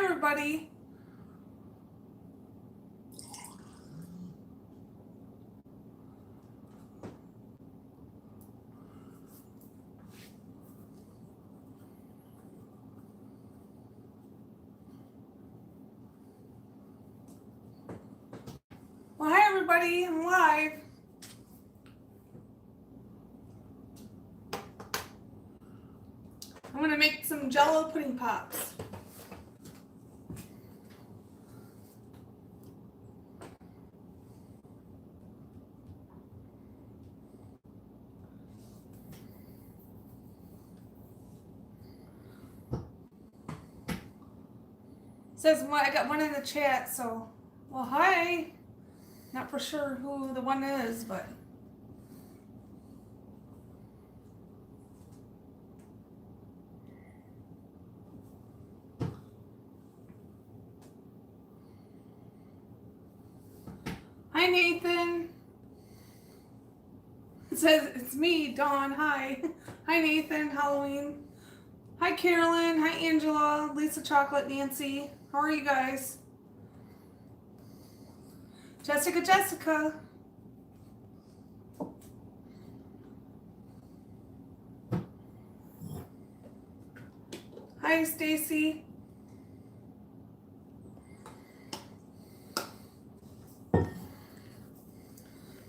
everybody. Well, hi everybody, I'm live. I'm gonna make some Jello pudding pops. Says I got one in the chat, so well hi. Not for sure who the one is, but hi Nathan. It says it's me, Dawn. Hi. Hi Nathan, Halloween. Hi Carolyn, hi Angela, Lisa Chocolate, Nancy. How are you guys? Jessica. Hi Stacy.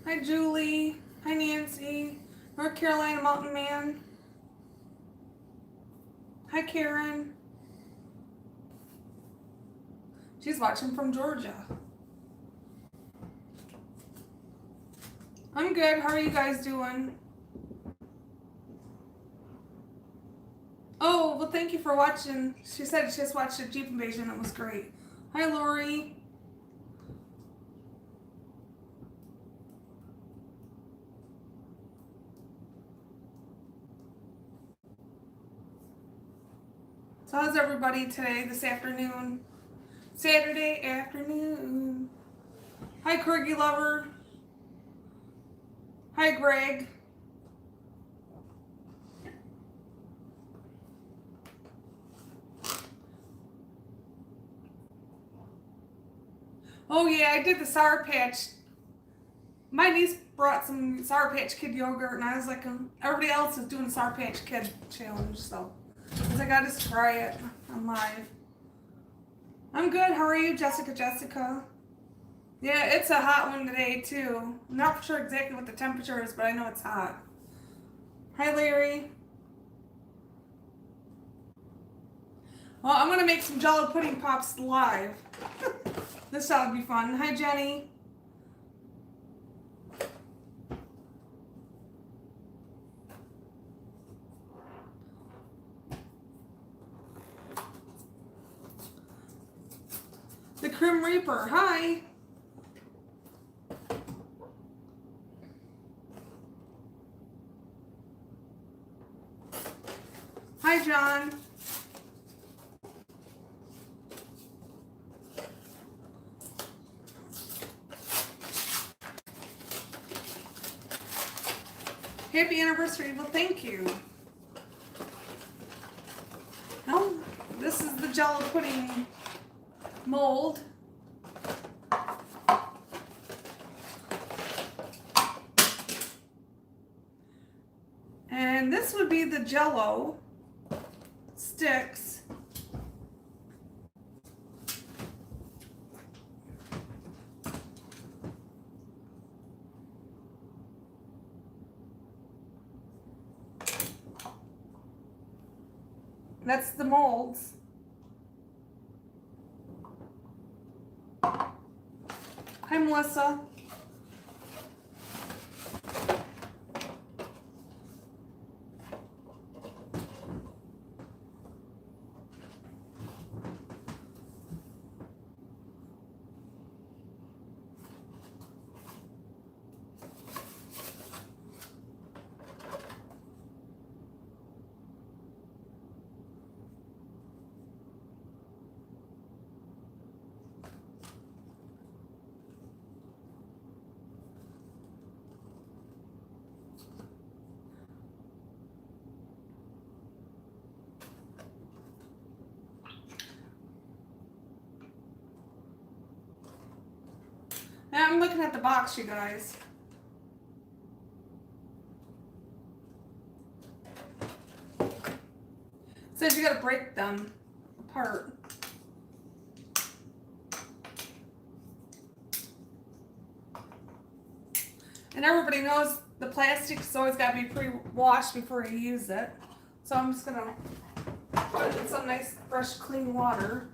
Hi Julie. Hi Nancy. North Carolina Mountain Man. Hi Karen. She's watching from Georgia. I'm good. How are you guys doing? Oh, well, thank you for watching. She said she just watched a Jeep Invasion. It was great. Hi, Lori. So how's everybody today, this afternoon? Saturday afternoon. Hi, Corgi Lover. Hi, Greg. Oh yeah, I did the Sour Patch. My niece brought some Sour Patch Kid yogurt, and I was like, everybody else is doing the Sour Patch Kid challenge, so I was like, I just try it on live. I'm good. How are you, Jessica? Yeah, it's a hot one today too. I'm not sure exactly what the temperature is, but I know it's hot. Hi, Larry. Well, I'm gonna make some Jello pudding pops live. This ought to be fun. Hi, Jenny. The Grim Reaper. Hi. Hi, John. Happy anniversary. Well, thank you. Oh, this is the Jello pudding mold. And this would be the Jello sticks. That's the molds. Hi, Melissa. I'm looking at the box, you guys. It says you gotta break them apart. And everybody knows the plastic's always got to be pre-washed before you use it. So I'm just gonna put it in some nice, fresh, clean water.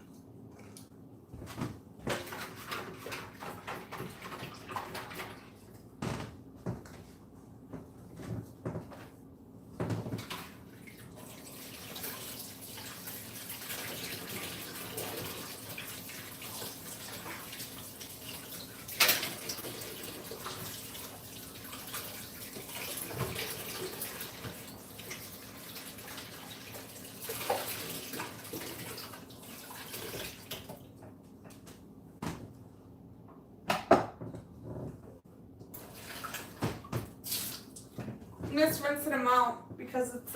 I'm just rinsing them out because it's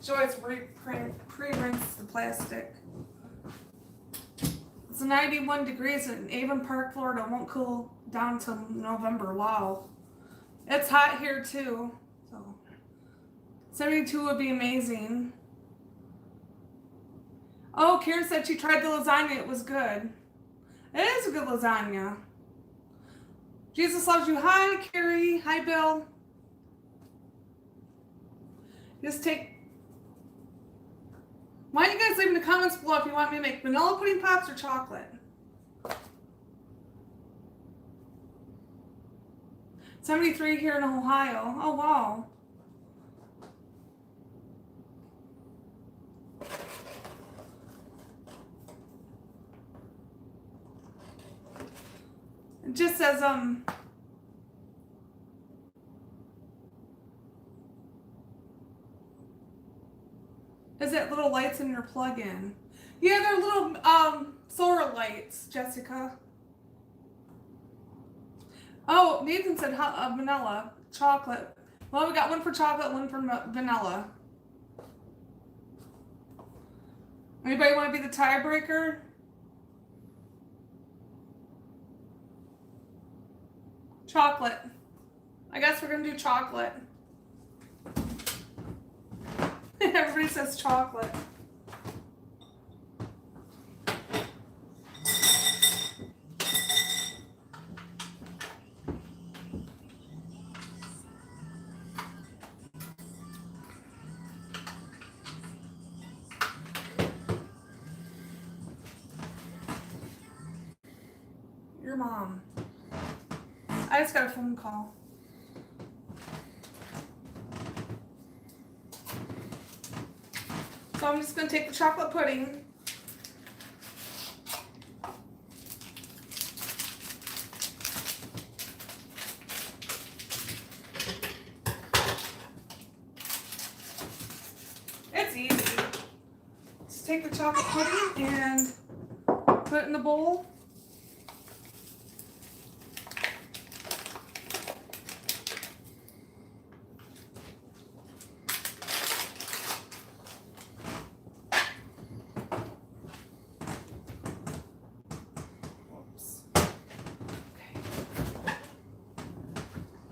she always pre-rinse the plastic. It's 91 degrees in Avon Park, Florida. It won't cool down till November. Wow. It's hot here too. So 72 would be amazing. Oh, Karen said she tried the lasagna. It was good. It is a good lasagna. Jesus loves you. Hi, Carrie. Hi, Bill. Just take. Why don't you guys leave in the comments below if you want me to make vanilla pudding pops or chocolate? 73 here in Ohio. Oh, wow. It just says, is it little lights in your plug-in? Yeah, they're little solar lights, Jessica. Oh, Nathan said vanilla, chocolate. Well, we got one for chocolate, one for vanilla. Anybody want to be the tiebreaker? Chocolate. I guess we're going to do chocolate. Everybody says chocolate. Your mom. I just got a phone call. So I'm just going to take the chocolate pudding. It's easy. Just take the chocolate pudding and put it in the bowl.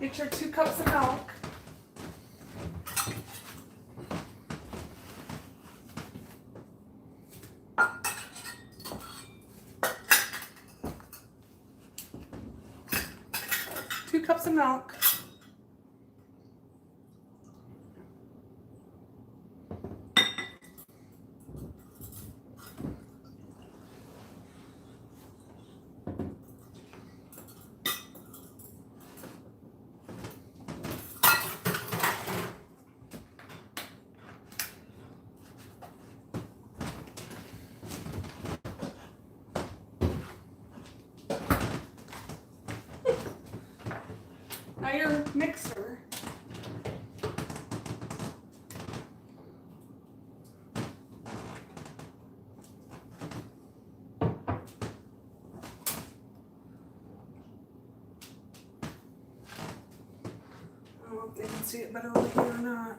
Get your 2 cups of milk. Two cups of milk. Now your mixer. I don't know if they can see it better over here or not.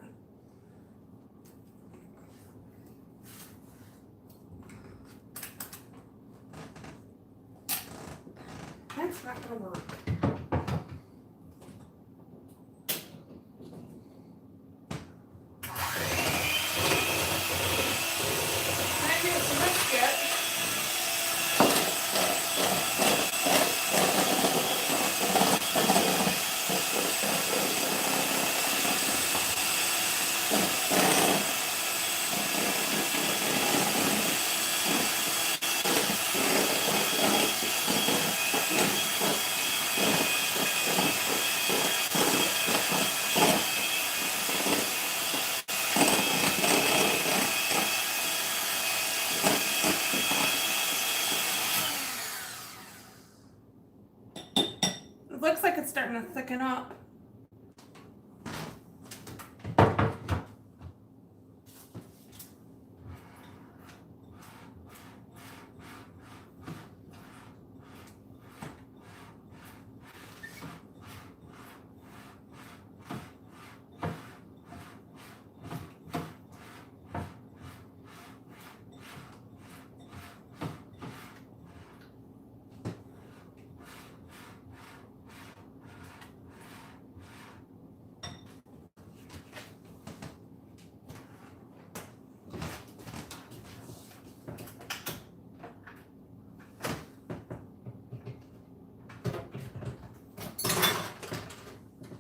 That's not gonna work. Maybe it's a biscuit. It looks like it's starting to thicken up.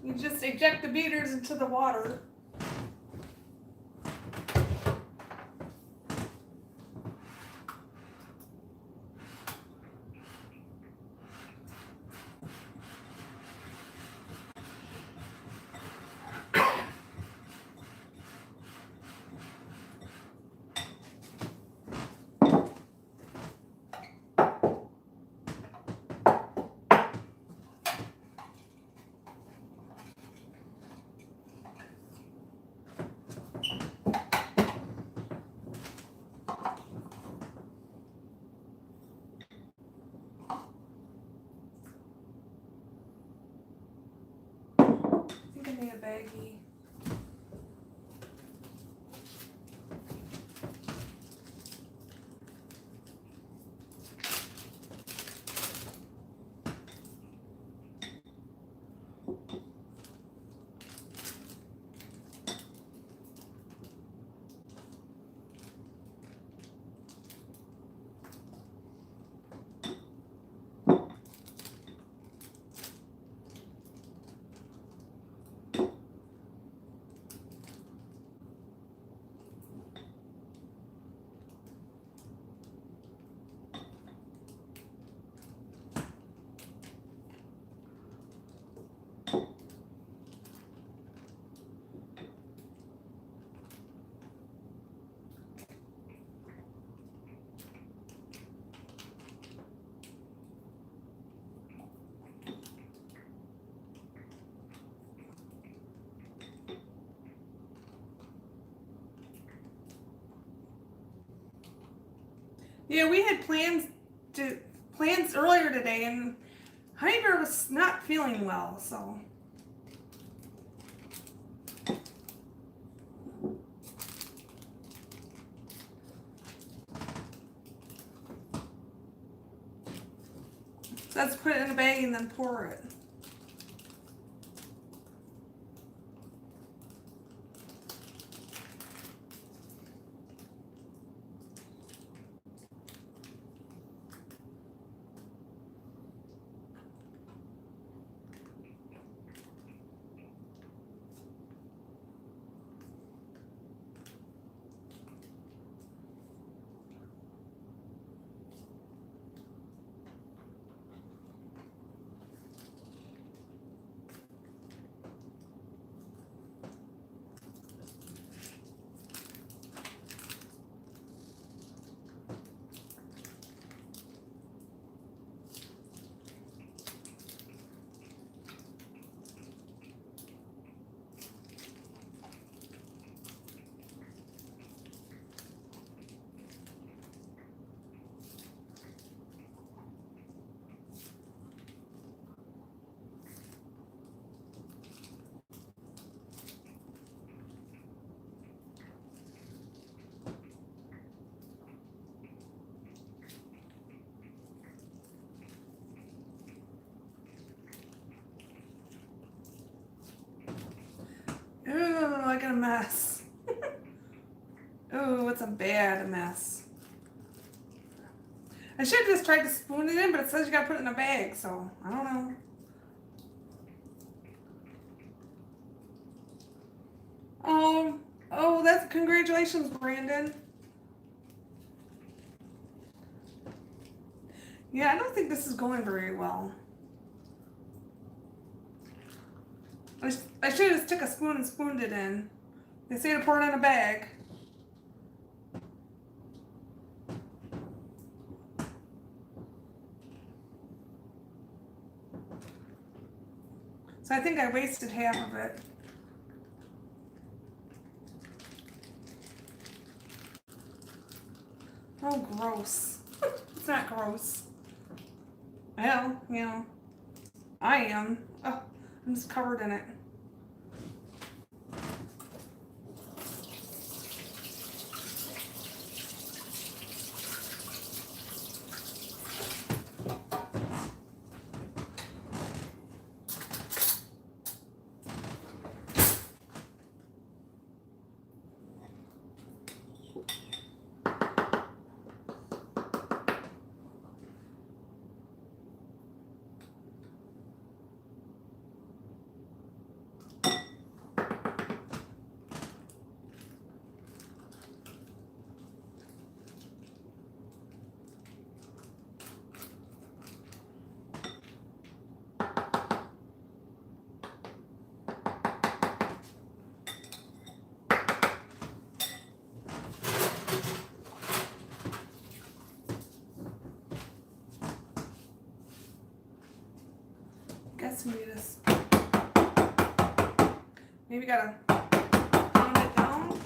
You just eject the beaters into the water. I think I need a baggie. Yeah, we had plans earlier today, and Honeybear was not feeling well, so. So let's put it in a bag and then pour it. making a mess. Oh, it's a bad mess. I should have just tried to spoon it in, but it says you gotta put it in a bag, so I don't know. Oh, that's congratulations, Brandon. Yeah, I don't think this is going very well. I should have just took a spoon and spooned it in. They say to pour it in a bag. So I think I wasted half of it. Oh, gross. It's not gross. Well, you know, I am. Oh, I'm just covered in it. Guess we just maybe gotta pound it down.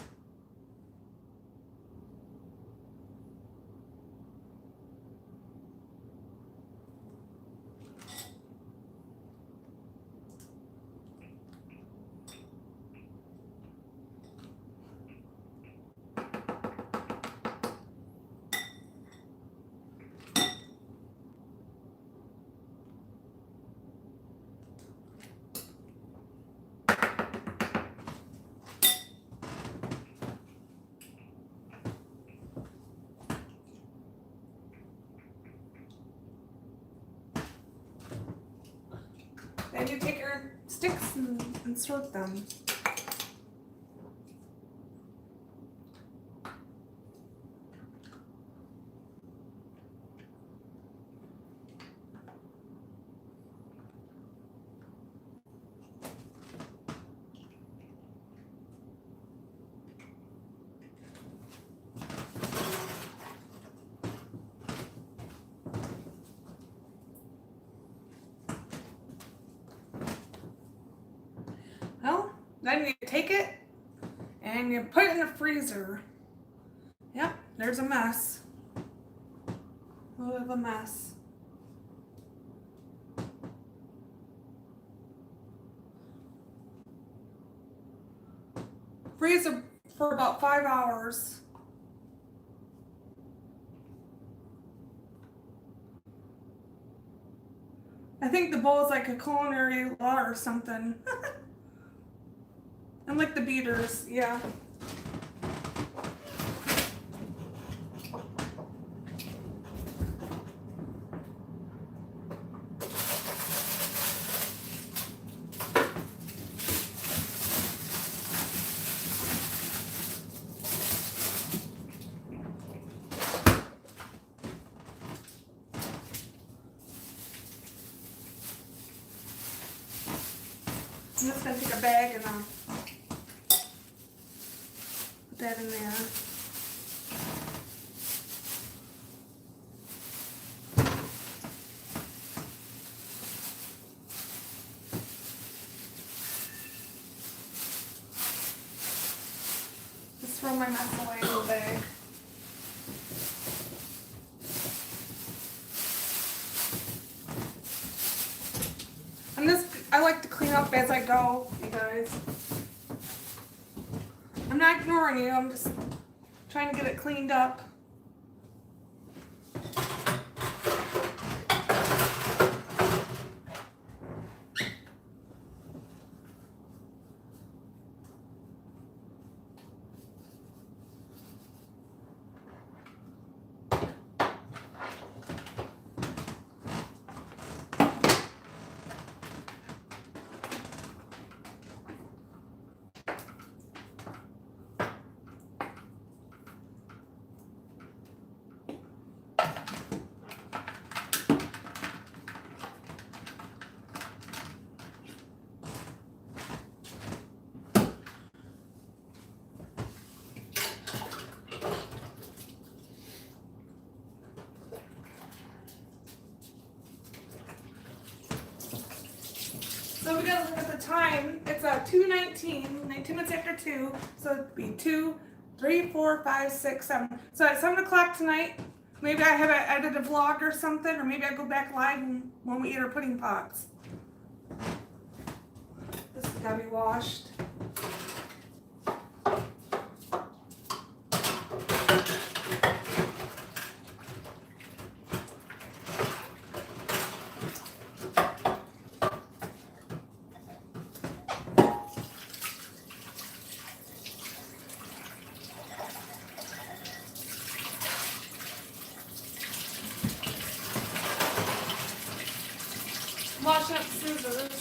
Then you take your sticks and insert them. Well, then you take it and you put it in the freezer. Yep, there's a mess. A little bit of a mess. Freeze it for about 5 hours. I think the bowl is like a culinary law or something. And like the beaters, yeah. I'm just gonna take a bag and put that in there. Just throw my mess away in the bag. I like to clean up as I go, you guys. I'm not ignoring you, I'm just trying to get it cleaned up. So we gotta look at the time. It's 2:19, 19 minutes after 2. So it'd be 2, 3, 4, 5, 6, 7. So at 7 o'clock tonight, maybe I have to edit a vlog or something, or maybe I go back live when we eat our pudding pops. This has gotta be washed. Washing up scissors.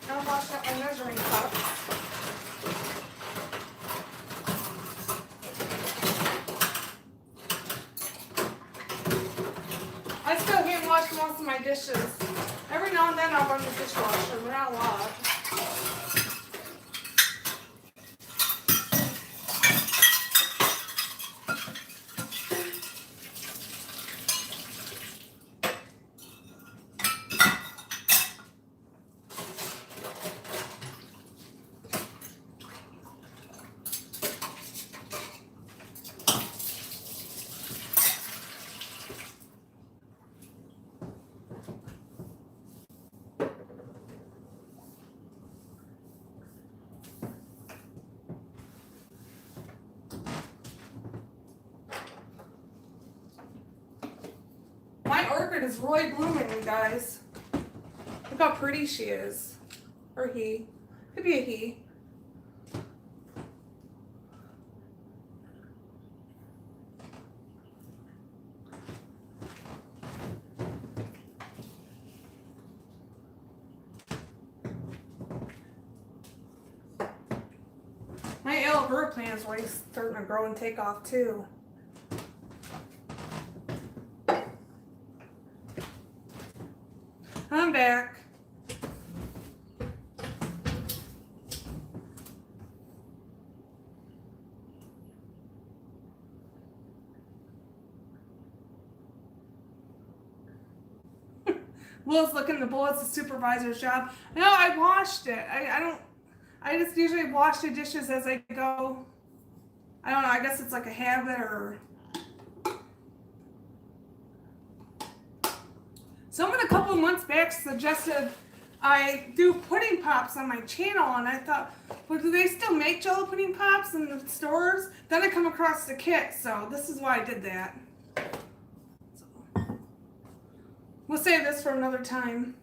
Now wash up my measuring cups. I still hand wash most of my dishes. Every now and then I'll run the dishwasher, but not a lot. My orchid is really blooming, you guys. Look how pretty she is. Or he. Could be a he. My aloe vera plant is really starting to grow and take off too. I'm back. Will's looking the bowl. It's the supervisor's job. No, I washed it. I just usually wash the dishes as I go. I don't know. I guess it's like a habit or. Someone a couple of months back suggested I do pudding pops on my channel, and I thought, well, do they still make Jello pudding pops in the stores? Then I come across the kit, so this is why I did that. So, we'll save this for another time.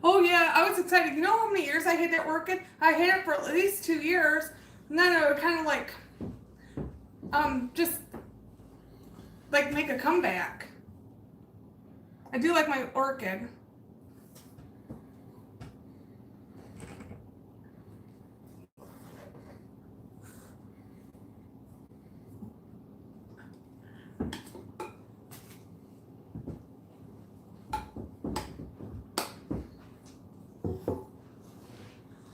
Oh yeah, I was excited. You know how many years I had that working? I had it for at least 2 years. And then I would kind of like, just like make a comeback. I do like my orchid.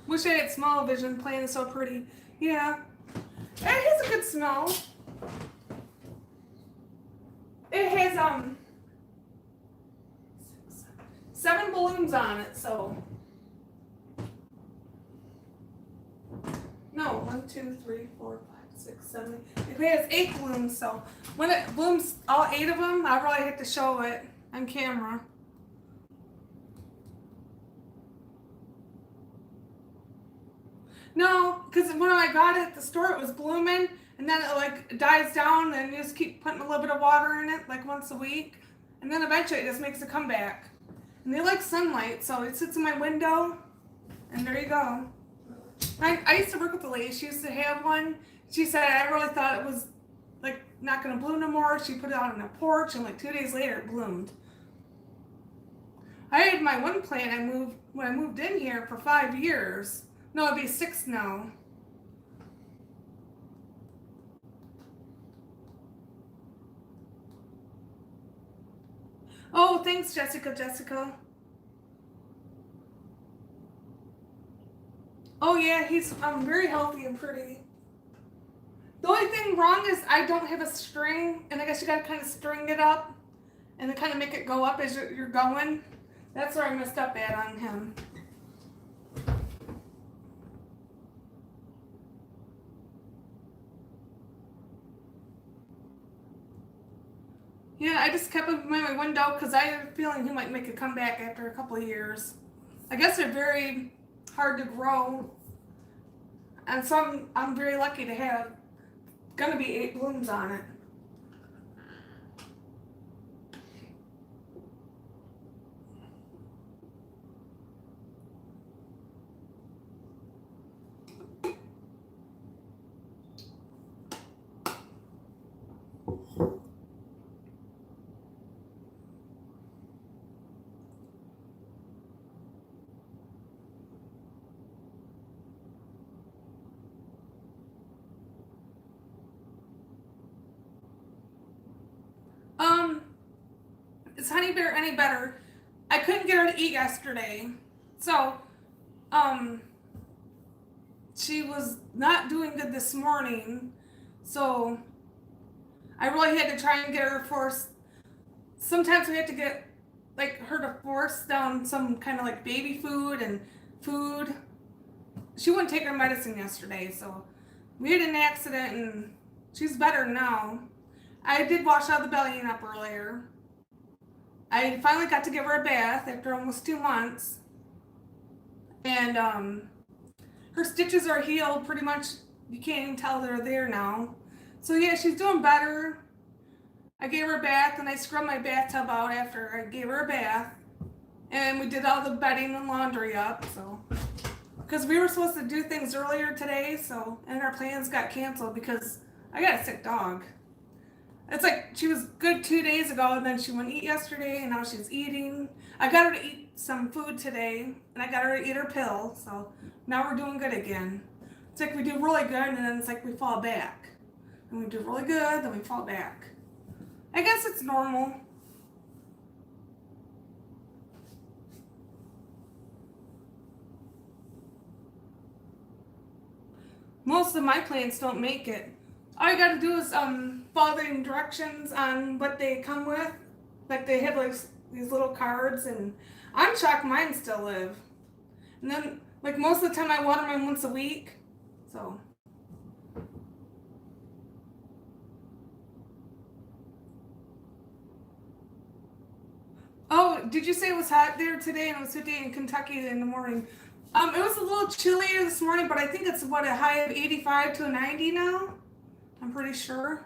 Wish I had smell vision playing so pretty. Yeah. It has a good smell. It has 7 balloons on it, so. No, 1, 2, 3, 4, 5, 6, 7. It has 8 balloons, so when it blooms all 8 of them, I really have to show it on camera. No, because when I got it at the store, it was blooming, and then it like dies down, and you just keep putting a little bit of water in it, like once a week, and then eventually it just makes a comeback. And they like sunlight, so it sits in my window, and there you go. I used to work with a lady. She used to have one. She said I really thought it was like not going to bloom no more. She put it out on the porch, and like 2 days later, it bloomed. I had my one plant when I moved in here for 5 years. No, it'd be 6 now. Oh, thanks, Jessica. Oh yeah, he's very healthy and pretty. The only thing wrong is I don't have a string, and I guess you gotta kind of string it up and then kind of make it go up as you're going. That's where I messed up at on him. Yeah, I just kept him in my window because I had a feeling he might make a comeback after a couple of years. I guess they're very hard to grow, and some I'm very lucky to have. Gonna be 8 blooms on it. Is Honey Bear any better? I couldn't get her to eat yesterday, so she was not doing good this morning. So I really had to try and get her forced. Sometimes we have to get like her to force down some kind of like baby food and food. She wouldn't take her medicine yesterday, so we had an accident and she's better now. I did wash out the bellying up earlier. I finally got to give her a bath after almost 2 months. And her stitches are healed pretty much. You can't even tell they're there now. So yeah, she's doing better. I gave her a bath and I scrubbed my bathtub out after I gave her a bath. And we did all the bedding and laundry up, so. Because we were supposed to do things earlier today, so, and our plans got canceled because I got a sick dog. It's like she was good 2 days ago, and then she wouldn't eat yesterday, and now she's eating. I got her to eat some food today, and I got her to eat her pill, so now we're doing good again. It's like we do really good, and then it's like we fall back. And we do really good, then we fall back. I guess it's normal. Most of my plants don't make it. All you gotta do is follow the directions on what they come with. Like they have like these little cards, and I'm shocked mine still live. And then like most of the time I water mine once a week. So oh, did you say it was hot there today and it was 50 in Kentucky in the morning? It was a little chillier this morning, but I think it's what, a high of 85 to a 90 now? I'm pretty sure.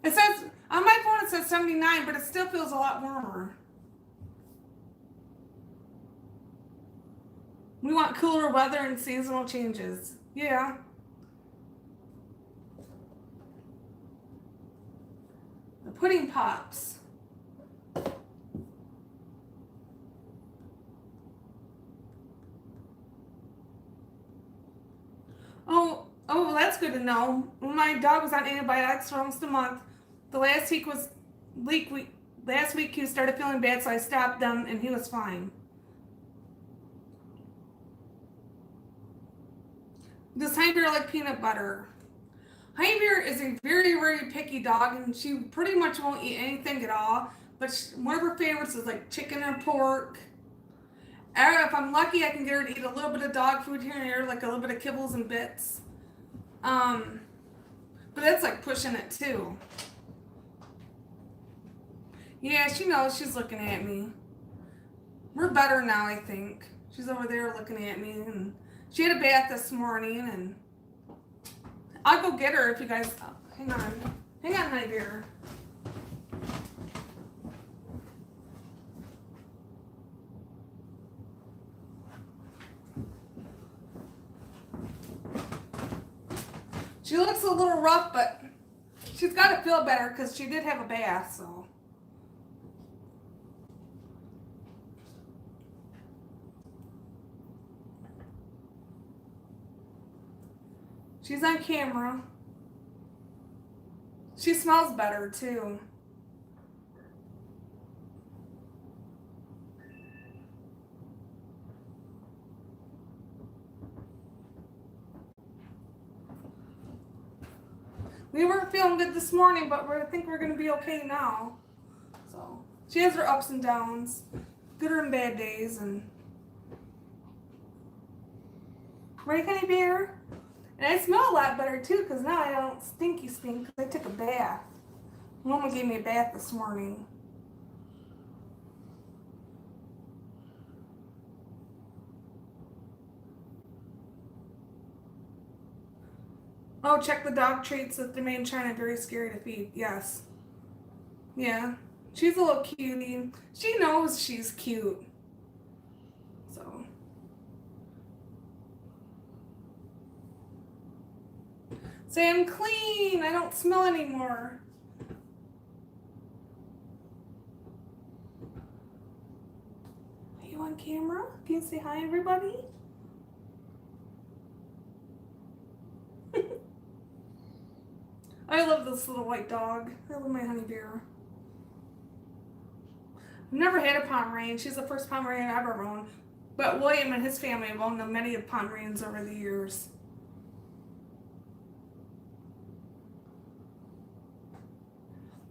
It says, on my phone it says 79, but it still feels a lot warmer. We want cooler weather and seasonal changes. Yeah. The pudding pops. Oh, well, that's good to know. When my dog was on antibiotics for almost a month, the last week he started feeling bad, so I stopped them, and he was fine. Does Honey Bear like peanut butter? Honey Bear is a very, very picky dog, and she pretty much won't eat anything at all. But one of her favorites is like chicken or pork. If I'm lucky, I can get her to eat a little bit of dog food here and there, like a little bit of kibbles and bits. But that's like pushing it too. Yeah, she knows she's looking at me. We're better now, I think. She's over there looking at me, and she had a bath this morning, and I'll go get her if you guys. Oh, hang on, Honey Bear. She looks a little rough, but she's got to feel better because she did have a bath, so. She's on camera. She smells better too. We weren't feeling good this morning, but I think we're going to be okay now. So she has her ups and downs, good and bad days, and right, honey bear? And I smell a lot better too, because now I don't stinky stink because I took a bath. Mama gave me a bath this morning. Oh, check the dog treats that they made in China. Very scary to feed. Yes. Yeah. She's a little cutie. She knows she's cute. So. Say I'm clean. I don't smell anymore. Are you on camera? Can you say hi, everybody? I love this little white dog. I love my honey bear. I've never had a Pomeranian. She's the first Pomeranian I've ever owned. But William and his family have owned many of Pomeranians over the years.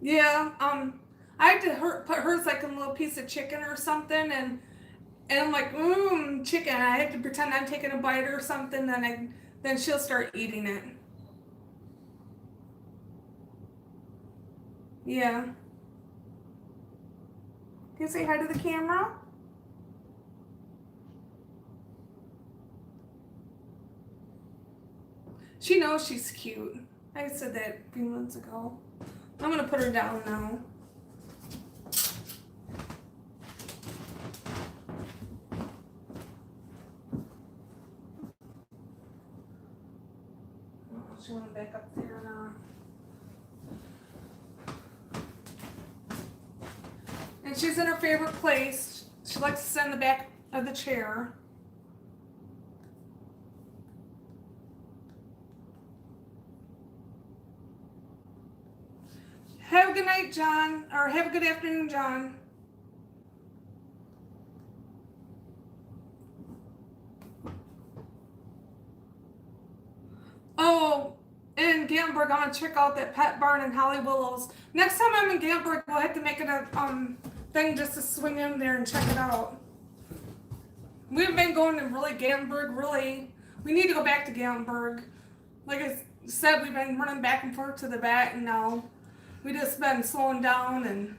Yeah, I had to put hers like in a little piece of chicken or something, and I'm like, chicken. I had to pretend I'm taking a bite or something, then she'll start eating it. Yeah. Can you say hi to the camera? She knows she's cute. I said that a few months ago. I'm gonna put her down now. Oh, she went back up there now. And she's in her favorite place. She likes to sit in the back of the chair. Have a good night, John. Or have a good afternoon, John. Oh, in Gatlinburg, I want to check out that pet barn in Holly Willows. Next time I'm in Gatlinburg, we'll have to make it a thing just to swing in there and check it out. We've been going to Gatlinburg, really. We need to go back to Gatlinburg. Like I said, we've been running back and forth to the vet, and now we just been slowing down and,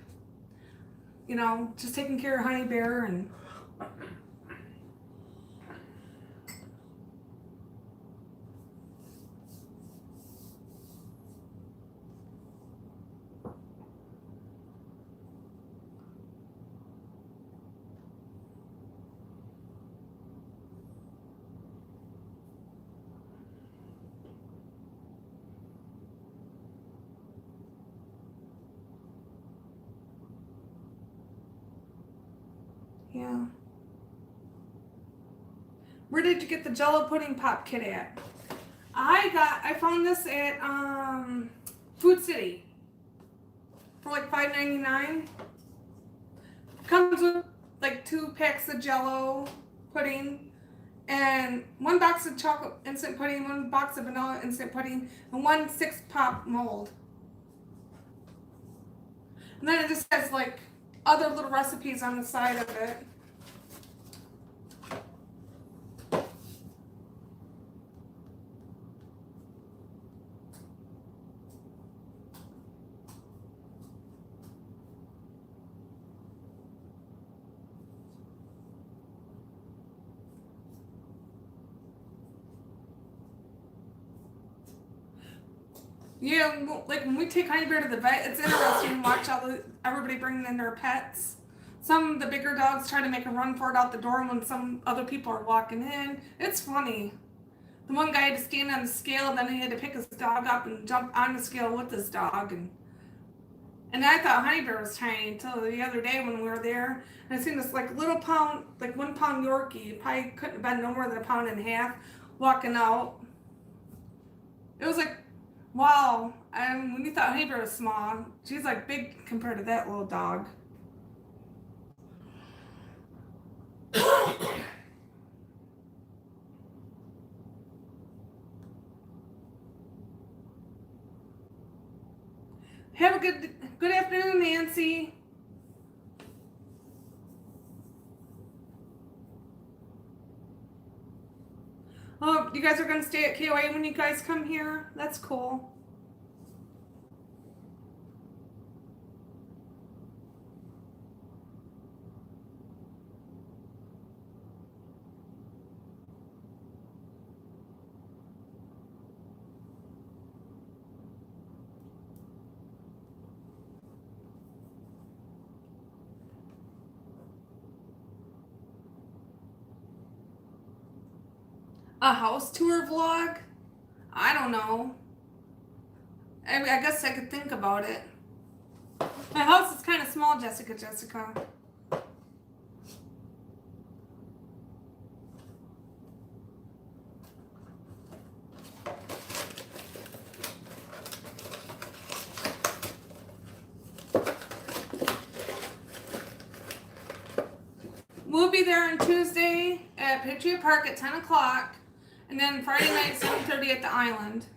just taking care of Honey Bear and. Yeah. Where did you get the Jello pudding pop kit at? I found this at Food City for like $5.99. Comes with like 2 packs of Jello pudding and 1 box of chocolate instant pudding, 1 box of vanilla instant pudding, and 1 6-pop mold. And then it just has like other little recipes on the side of it. Yeah, like when we take Honey Bear to the vet, it's interesting to watch everybody bringing in their pets. Some of the bigger dogs try to make a run for it out the door when some other people are walking in. It's funny. The one guy had to stand on the scale, and then he had to pick his dog up and jump on the scale with his dog. And I thought Honey Bear was tiny until the other day when we were there. And I seen this like little pound, like 1 pound Yorkie, probably couldn't have been no more than 1.5 pounds, walking out. It was like, wow. And when you thought Honey Bear was small, she's like big compared to that little dog. Have a good afternoon, Nancy. Oh, you guys are going to stay at KOA when you guys come here? That's cool. A house tour vlog? I don't know. I guess I could think about it. My house is kind of small, Jessica. We'll be there on Tuesday at Patriot Park at 10 o'clock. And then Friday night, 7:30 at the Island.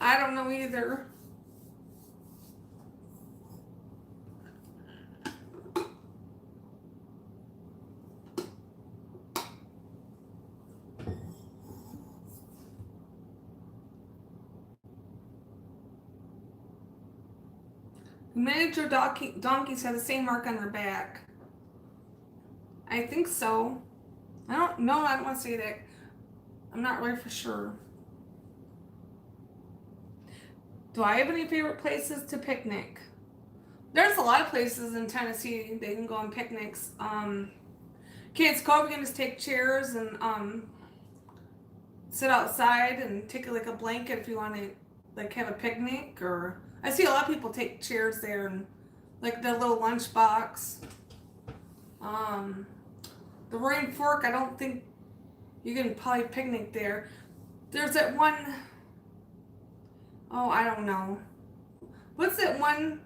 I don't know either. Miniature donkeys have the same mark on their back. I think so. I don't know. I don't want to say that. I'm not really for sure. Do I have any favorite places to picnic? There's a lot of places in Tennessee they can go on picnics. Kids Cove, you can just take chairs and sit outside and take like a blanket if you want to like have a picnic. Or I see a lot of people take chairs there and like their little lunch box. The Roaring Fork, I don't think you can probably picnic there. There's that one. Oh, I don't know. What's that one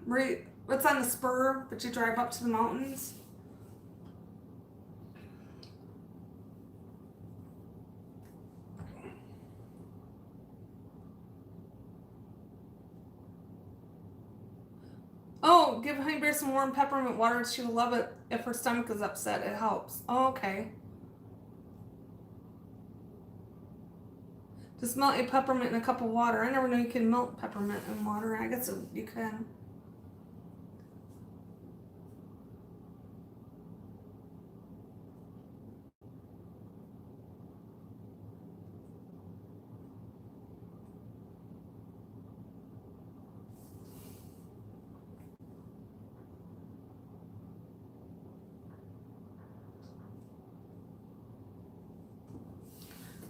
what's on the spur but you drive up to the mountains? Oh, give Honey Bear some warm peppermint water. She'll love it if her stomach is upset. It helps. Oh, okay. Just melt a peppermint in a cup of water. I never knew you can melt peppermint in water. I guess you can.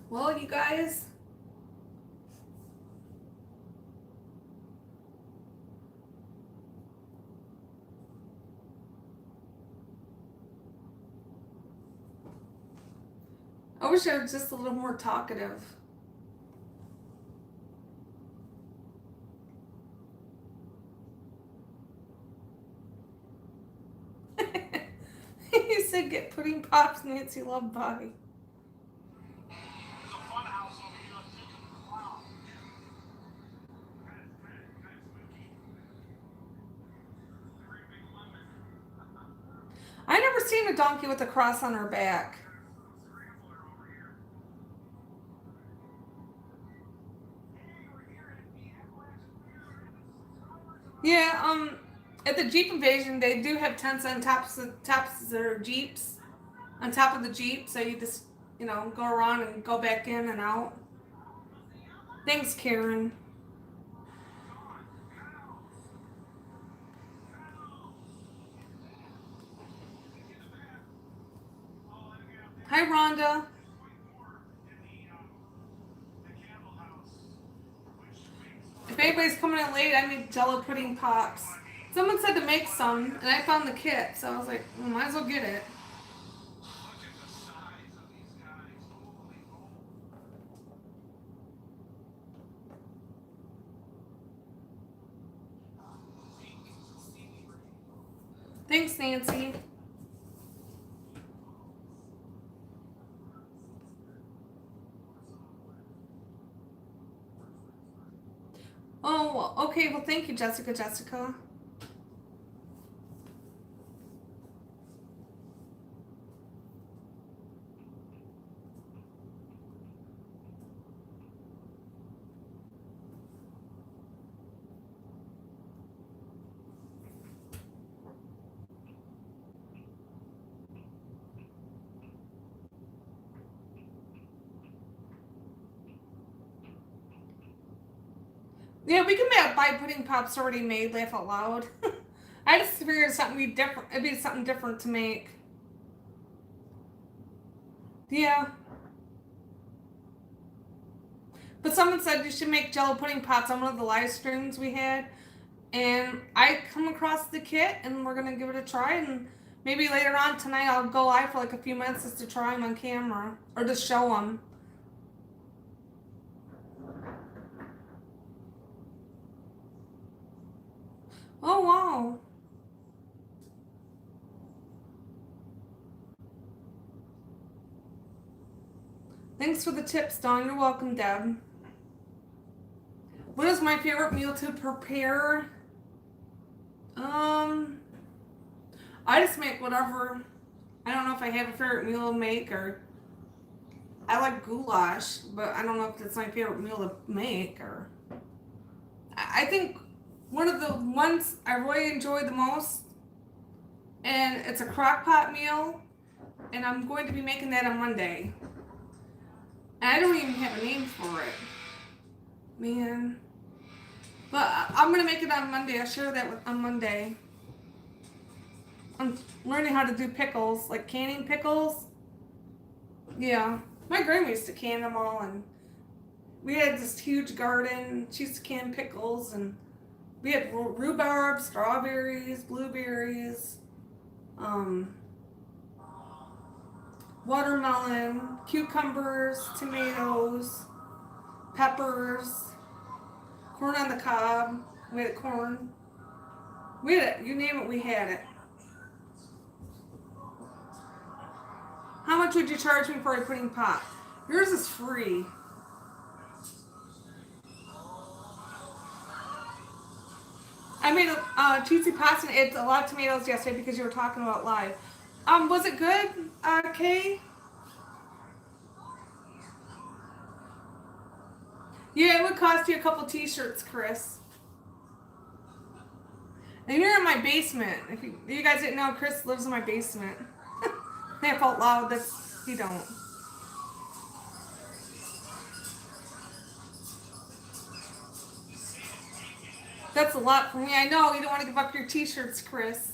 Well, you guys, I wish I was just a little more talkative. You said get pudding pops, Nancy Love Body. I never seen a donkey with a cross on her back. Yeah, at the Jeep Invasion, they do have tents on tops of their Jeeps, on top of the Jeep, so you just, go around and go back in and out. Thanks, Karen. Hi, Rhonda. If anybody's coming in late, I make Jello pudding pops. Someone said to make some, and I found the kit, so I was like, well, might as well get it. Thanks, Nancy. Oh, okay. Well, thank you, Jessica. Yeah, we can buy pudding pops already made. Laugh out loud. I just figured something be different. It'd be something different to make. Yeah. But someone said you should make Jello pudding pops on one of the live streams we had, and I come across the kit, and we're gonna give it a try, and maybe later on tonight I'll go live for like a few minutes just to try them on camera or just show them. Oh wow! Thanks for the tips, Dawn. You're welcome, Deb. What is my favorite meal to prepare? I just make whatever. I don't know if I have a favorite meal to make, or I like goulash, but I don't know if it's my favorite meal to make. Or I think one of the ones I really enjoy the most, and it's a crock pot meal, and I'm going to be making that on Monday. And I don't even have a name for it, man. But I'm gonna make it on Monday. I'll share that on Monday. I'm learning how to do pickles, like canning pickles. Yeah, my grandma used to can them all, and we had this huge garden. She used to can pickles, and we had rhubarb, strawberries, blueberries, watermelon, cucumbers, tomatoes, peppers, corn on the cob. We had corn. We had it. You name it, we had it. How much would you charge me for a pudding pop? Yours is free. I made a cheesy pasta and ate a lot of tomatoes yesterday because you were talking about live. Was it good, Kay? Yeah, it would cost you a couple t-shirts, Chris. And you're in my basement. If you guys didn't know, Chris lives in my basement. I felt loud that you don't. That's a lot for me. I know you don't want to give up your t-shirts, Chris.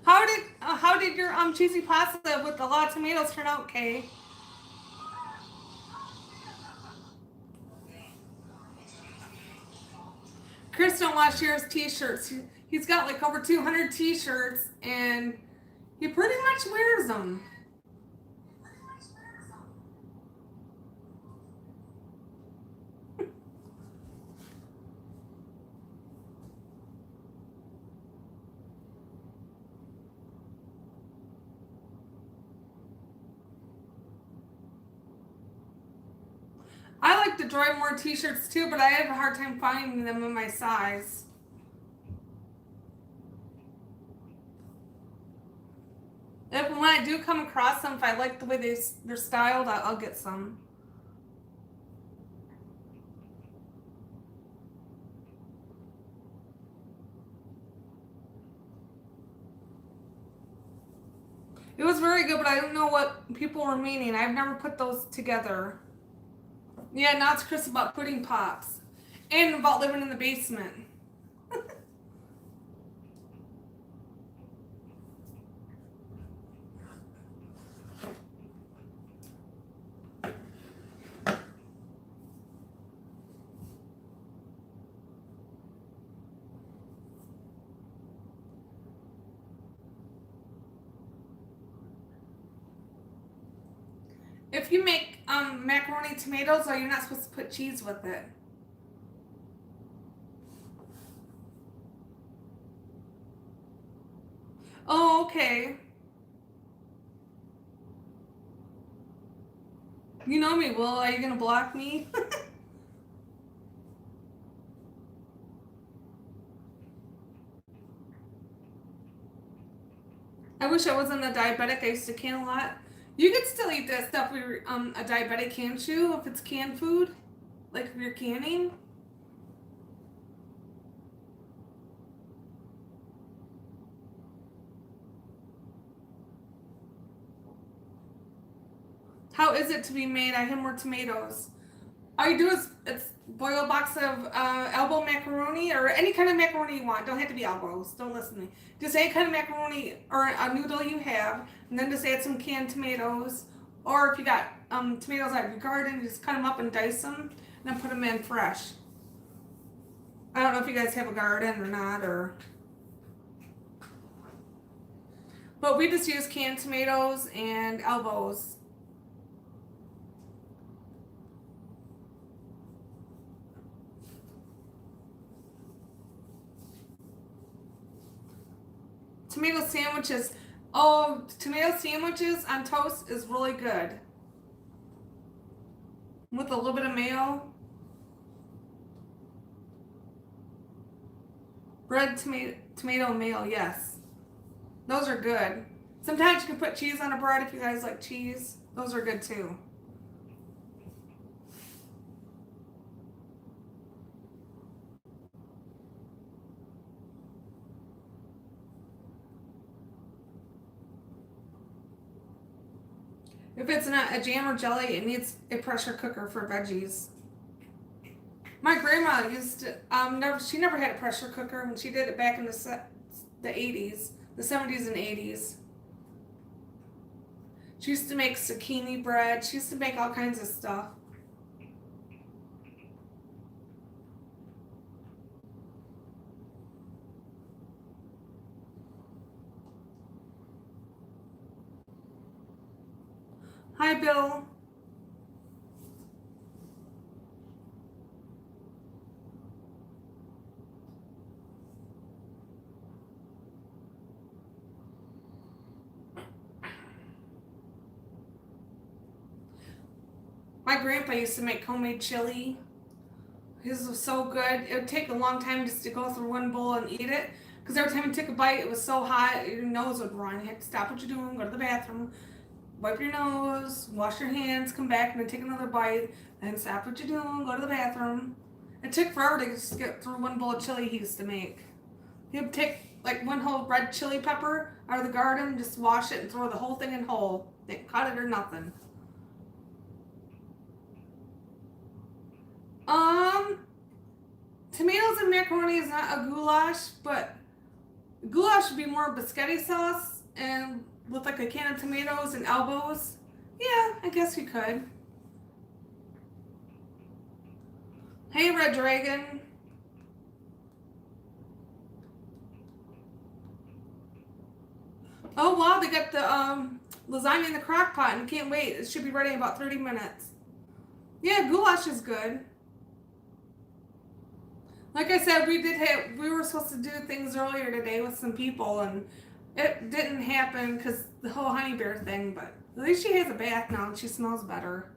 How did your cheesy pasta with a lot of tomatoes turn out, Kay? Chris don't want to share his t-shirts. He's got like over 200 t-shirts, and he pretty much wears them. I like to dry more t-shirts too, but I have a hard time finding them in my size. When I do come across them, if I like the way they're styled, I'll get some. It was very good, but I don't know what people were meaning. I've never put those together. Yeah, now it's Chris about pudding pops. And about living in the basement. If you make macaroni tomatoes, though, you're not supposed to put cheese with it. Oh, okay. You know me, Will. Are you gonna block me? I wish I wasn't a diabetic. I used to can a lot. You could still eat that stuff where a diabetic can chew if it's canned food, like if you're canning. How is it to be made? I have more tomatoes. All you do is it's boil a box of elbow macaroni or any kind of macaroni you want. Don't have to be elbows. Don't listen to me. Just any kind of macaroni or a noodle you have, and then just add some canned tomatoes. Or if you got tomatoes out of your garden, you just cut them up and dice them, and then put them in fresh. I don't know if you guys have a garden or not, but we just use canned tomatoes and elbows. Tomato sandwiches. Oh, tomato sandwiches on toast is really good. With a little bit of mayo. Bread, tomato mayo, yes. Those are good. Sometimes you can put cheese on a bread if you guys like cheese. Those are good too. If it's not a jam or jelly, it needs a pressure cooker for veggies. My grandma used to, she never had a pressure cooker, and she did it back in the 80s, the 70s and 80s. She used to make zucchini bread. She used to make all kinds of stuff. Hi, Bill. My grandpa used to make homemade chili. His was so good. It would take a long time just to go through one bowl and eat it. Because every time you took a bite, it was so hot, your nose would run. You had to stop what you're doing, go to the bathroom, wipe your nose, wash your hands, come back, and then take another bite, then stop what you're doing, go to the bathroom. It took forever to just get through one bowl of chili he used to make. He would take like one whole red chili pepper out of the garden, just wash it and throw the whole thing in whole. They cut it or nothing. Tomatoes and macaroni is not a goulash, but goulash would be more biscotti sauce and with like a can of tomatoes and elbows. Yeah, I guess you could. Hey, Red Dragon. Oh wow, they got the lasagna in the crock pot and can't wait. It should be ready in about 30 minutes. Yeah, goulash is good. Like I said, we were supposed to do things earlier today with some people, and it didn't happen because the whole honey bear thing, but at least she has a bath now and she smells better.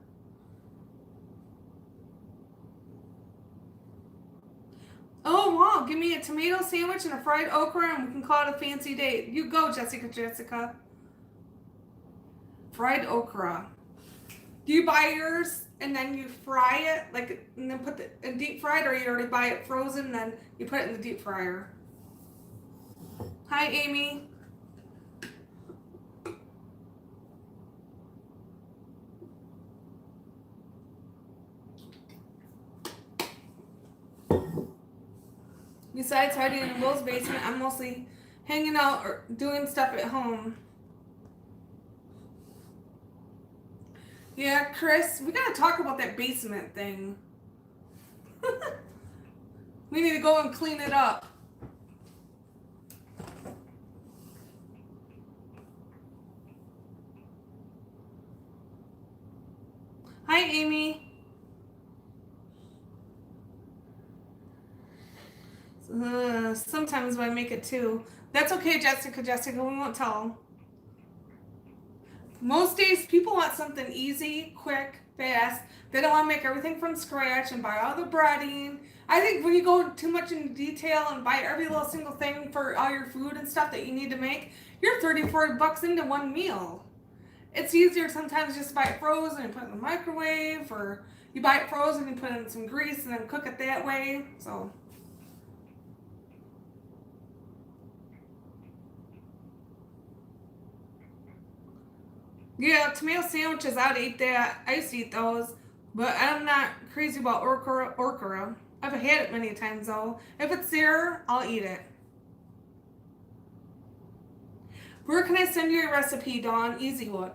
Oh wow, give me a tomato sandwich and a fried okra and we can call it a fancy date. You go, Jessica. Fried okra. Do you buy yours and then you fry it, like, and then put it in deep fried, or you already buy it frozen and then you put it in the deep fryer? Hi, Amy. Besides hiding in Will's basement, I'm mostly hanging out or doing stuff at home. Yeah, Chris, we gotta talk about that basement thing. We need to go and clean it up. Sometimes when I make it too. That's okay, Jessica. Jessica, we won't tell. Most days, people want something easy, quick, fast. They don't want to make everything from scratch and buy all the breading. I think when you go too much into detail and buy every little single thing for all your food and stuff that you need to make, you're 30, 40 bucks into one meal. It's easier sometimes just to buy it frozen and put it in the microwave, or you buy it frozen and put it in some grease and then cook it that way. So. Yeah, tomato sandwiches, I'd eat that. I used to eat those, but I'm not crazy about okra. I've had it many times though. If it's there, I'll eat it. Where can I send you a recipe, Dawn? Easy one.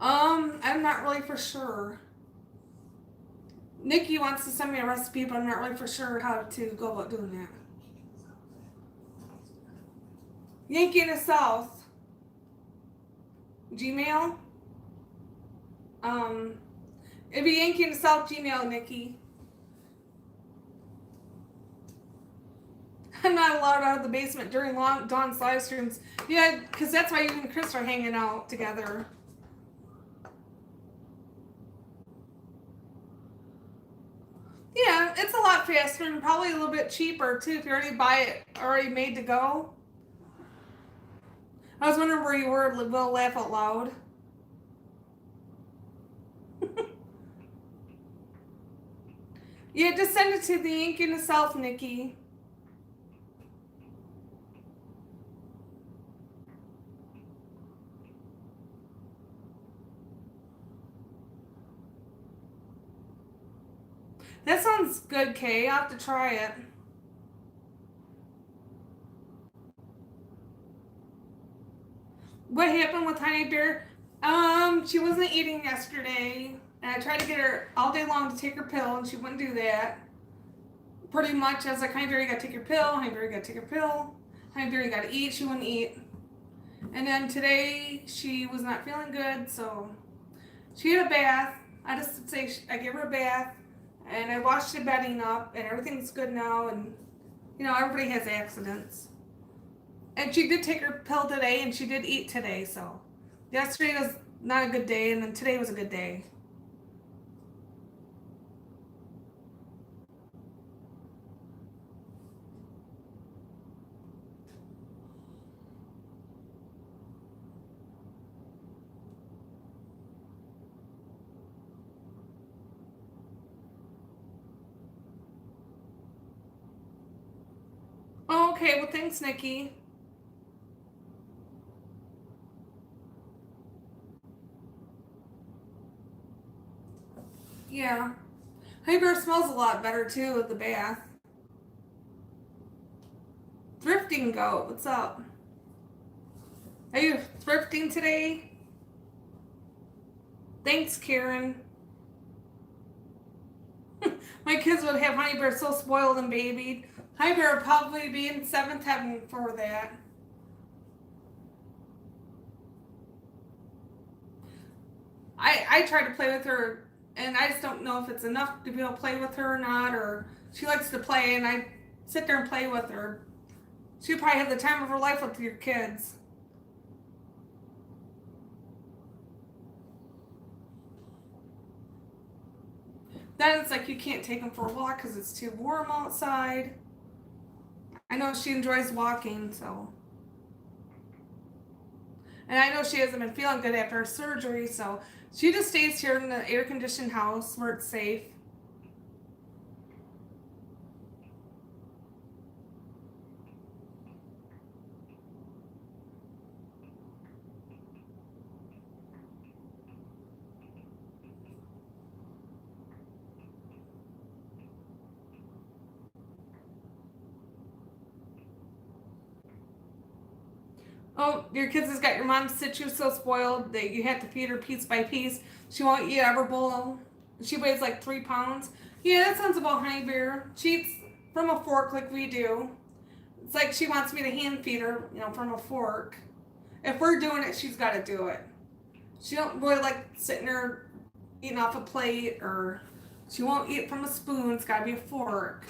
I'm not really for sure. Nikki wants to send me a recipe, but I'm not really for sure how to go about doing that. Yankee in the South. Gmail. It'd be Yankee in the South Gmail, Nikki. I'm not allowed out of the basement during Dawn's live streams. Yeah, because that's why you and Chris are hanging out together. Yeah, it's a lot faster and probably a little bit cheaper too if you already buy it already made to go. I was wondering where you were. Will laugh out loud. Yeah, just send it to the Yankee in the South, Nikki. That sounds good, Kay. I'll have to try it. What happened with Honey Bear? She wasn't eating yesterday. And I tried to get her all day long to take her pill, and she wouldn't do that. Pretty much, I was like, Honey Bear, you gotta take your pill. Honey Bear, you gotta take your pill. Honey Bear, you gotta eat. She wouldn't eat. And then today, she was not feeling good, so she had a bath. I just say I gave her a bath, and I washed the bedding up, and everything's good now. And you know, everybody has accidents. And she did take her pill today, and she did eat today. So yesterday was not a good day, and then today was a good day. Oh, okay, well, thanks, Nikki. Yeah. Honey Bear smells a lot better, too, with the bath. Thrifting Goat, what's up? Are you thrifting today? Thanks, Karen. My kids would have Honey Bear so spoiled and babied. Honey Bear would probably be in seventh heaven for that. I try to play with her, and I just don't know if it's enough to be able to play with her or not, or she likes to play, and I sit there and play with her. She'd probably have the time of her life with your kids. Then it's like you can't take them for a walk because it's too warm outside. I know she enjoys walking, so. And I know she hasn't been feeling good after her surgery, so she just stays here in the air-conditioned house where it's safe. Oh, your kids has got your mom situ so spoiled that you have to feed her piece by piece. She won't eat every bowl. She weighs like 3 pounds. Yeah, that sounds about Honey Bear. She eats from a fork like we do. It's like she wants me to hand feed her, you know, from a fork. If we're doing it, she's got to do it. She don't really like sitting there eating off a plate, or she won't eat from a spoon. It's got to be a fork.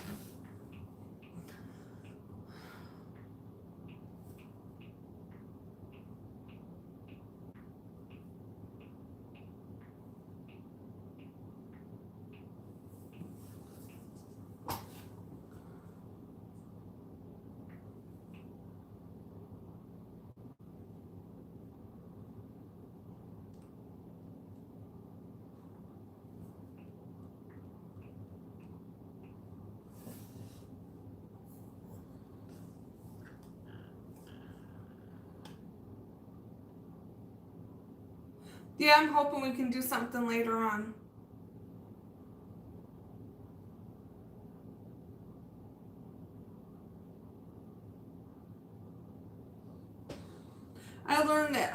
Yeah, I'm hoping we can do something later on. I learned that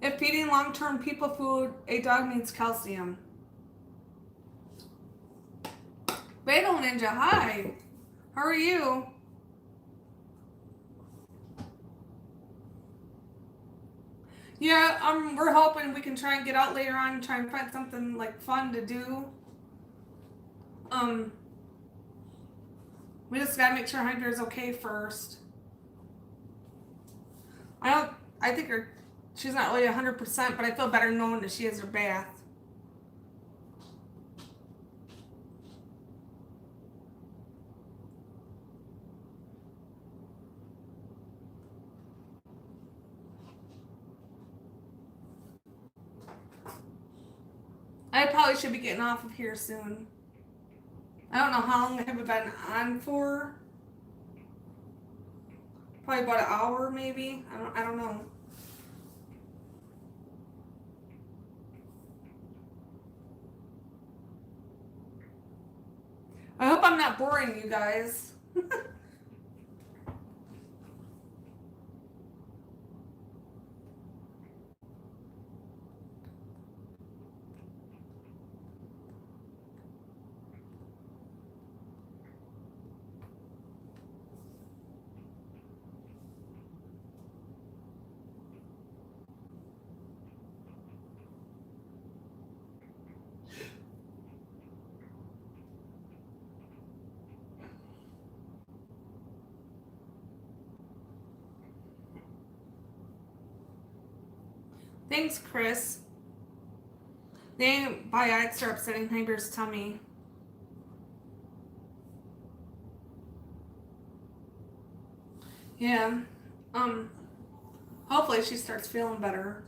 if feeding long-term people food, a dog needs calcium. Battle Ninja, hi. How are you? Yeah, we're hoping we can try and get out later on and try and find something like fun to do. Um, we just gotta make sure Hunter's okay first. I think she's not really 100%, but I feel better knowing that she has her bath. I probably should be getting off of here soon. I don't know how long I have been on for. Probably about an hour, maybe. I don't know. I hope I'm not boring you guys. Thanks, Chris. The antibiotics are upsetting Hyper's tummy. Yeah. Hopefully she starts feeling better.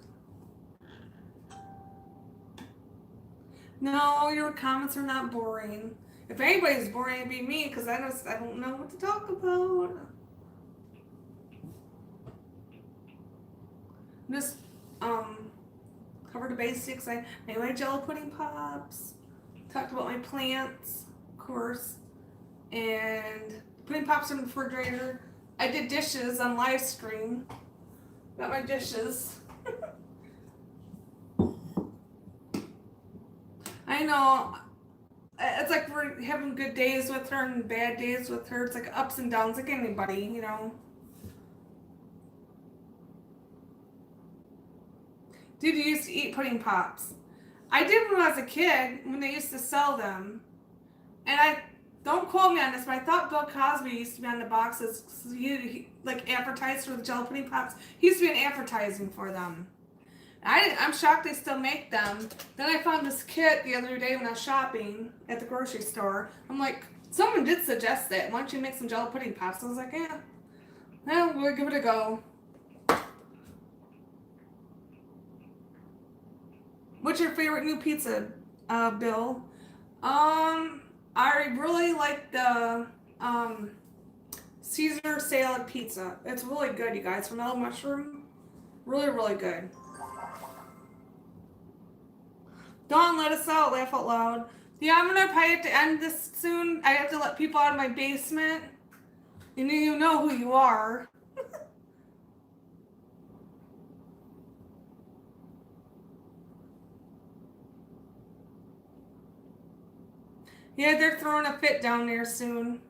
No, your comments are not boring. If anybody's boring, it'd be me because I don't know what to talk about. Just covered the basics. I made my Jello pudding pops. Talked about my plants, of course, and pudding pops in the refrigerator. I did dishes on Livestream. Got my dishes. I know. It's like we're having good days with her and bad days with her. It's like ups and downs, like anybody, you know. Dude, you used to eat pudding pops. I did when I was a kid, when they used to sell them. And I don't quote me on this, but I thought Bill Cosby used to be on the boxes. He like advertised for the Jello pudding pops. He used to be in advertising for them. I'm shocked they still make them. Then I found this kit the other day when I was shopping at the grocery store. I'm like, someone did suggest that. Why don't you make some Jello pudding pops? I was like, yeah, well, we'll give it a go. What's your favorite new pizza, Bill? I really like the Caesar salad pizza. It's really good, you guys. From Mellow Mushroom, really, really good. Don't let us out. Laugh out loud. Yeah, I'm gonna probably have to end this soon. I have to let people out of my basement. You know who you are. Yeah, they're throwing a fit down there soon.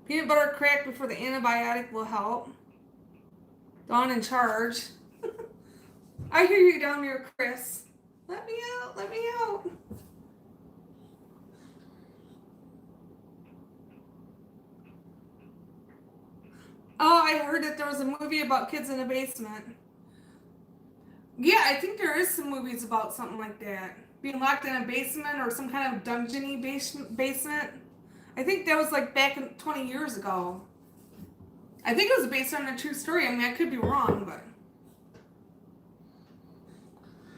Peanut butter crack before the antibiotic will help. Dawn in charge. I hear you down there, Chris. Let me out. Let me out. Oh, I heard that there was a movie about kids in a basement. Yeah, I think there is some movies about something like that. Being locked in a basement or some kind of dungeony basement. I think that was like back in 20 years ago. I think it was based on a true story. I mean, I could be wrong, but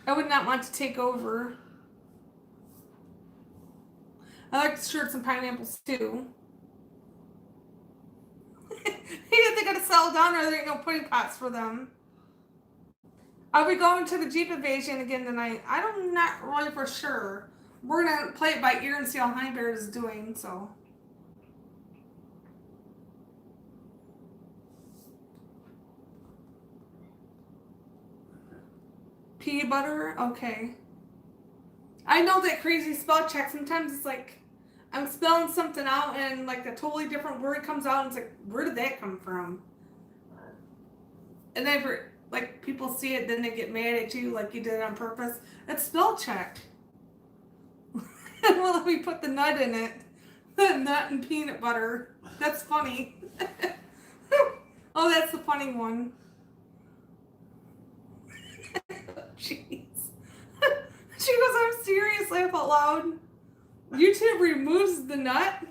I would not want to take over. I like the shirts and pineapples too. They gotta settle down or there ain't no pudding pots for them. Are we going to the Jeep Invasion again tonight? I'm not really for sure. We're gonna play it by ear and see how Honey Bear is doing, so. Peanut butter? Okay. I know that crazy spell check. Sometimes it's like I'm spelling something out and like a totally different word comes out and it's like, where did that come from? And then for like people see it, then they get mad at you like you did it on purpose. It's spell check. Well, let me put the nut in it. The nut and peanut butter. That's funny. Oh, that's the funny one. Jeez. She goes, I'm serious, laugh out loud. YouTube removes the nut?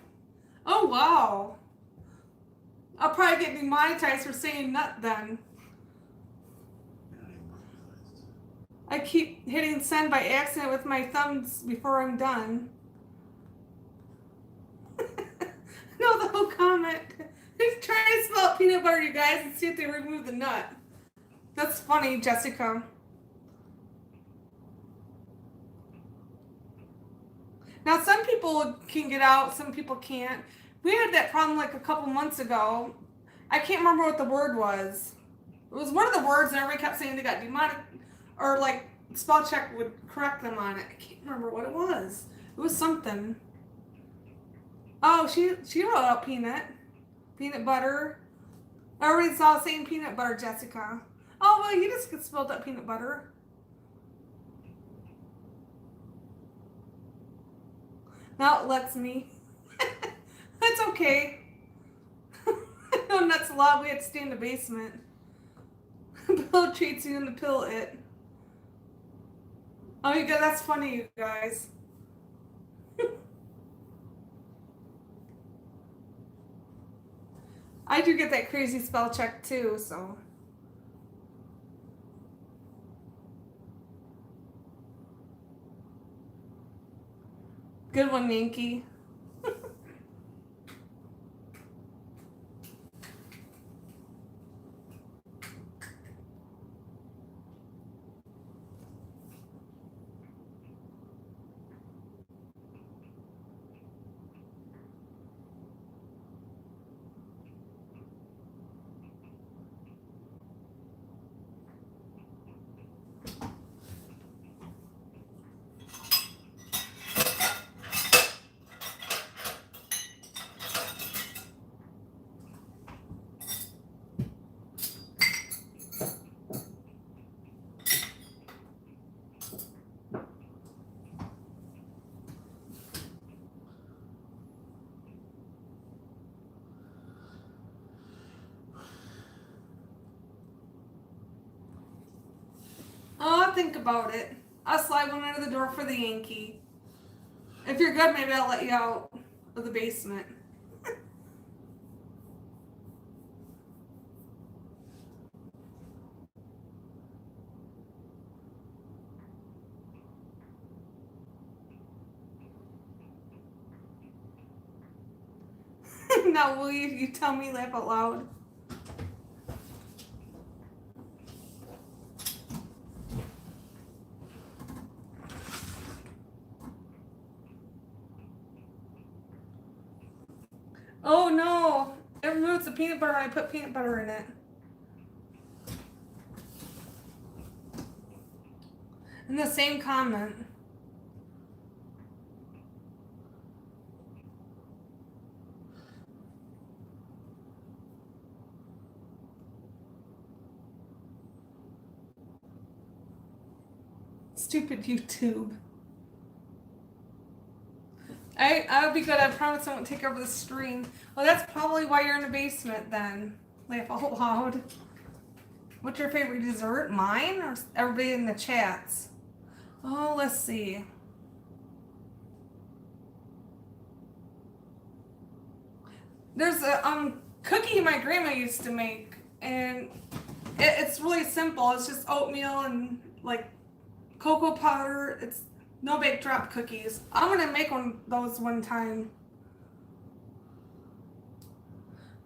Oh, wow. I'll probably get demonetized for saying nut then. I keep hitting send by accident with my thumbs before I'm done. No, the whole comment. Just try to spell peanut butter, you guys, and see if they remove the nut. That's funny, Jessica. Now, some people can get out, some people can't. We had that problem like a couple months ago. I can't remember what the word was. It was one of the words, and everybody kept saying they got demonic, or like spell check would correct them on it. I can't remember what it was. It was something. Oh, she wrote out peanut butter. Everybody's all saying peanut butter, Jessica. Oh, well, you just spelled out peanut butter. Now it lets me. That's okay. No nuts allowed. We had to stay in the basement. Bill treats you in the pill it. Oh, you go. That's funny, you guys. I do get that crazy spell check too, so. Good one, Yankee. Oh, I'll think about it. I'll slide one under the door for the Yankee. If you're good, maybe I'll let you out of the basement. Now, will you tell me laugh out loud? Oh no! It removes the peanut butter and I put peanut butter in it. In the same comment. Stupid YouTube. I'll be good. I promise I won't take over the stream. Well, that's probably why you're in the basement then. Laugh out loud. What's your favorite dessert? Mine or everybody in the chats? Oh, let's see. There's a cookie my grandma used to make, and it's really simple. It's just oatmeal and like cocoa powder. It's no bake drop cookies. I'm gonna make those one time.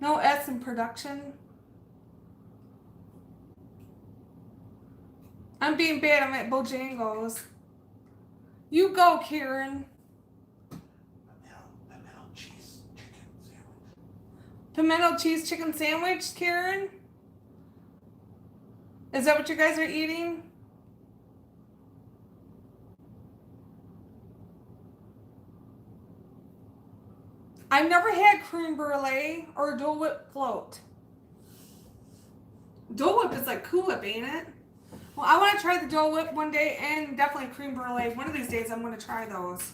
No S in production. I'm being bad. I'm at Bojangles. You go, Karen. Pimento cheese chicken sandwich. Pimento cheese chicken sandwich, Karen? Is that what you guys are eating? I've never had creme brulee or Dole Whip float. Dole Whip is like Cool Whip, ain't it? Well, I want to try the Dole Whip one day and definitely creme brulee. One of these days I'm going to try those.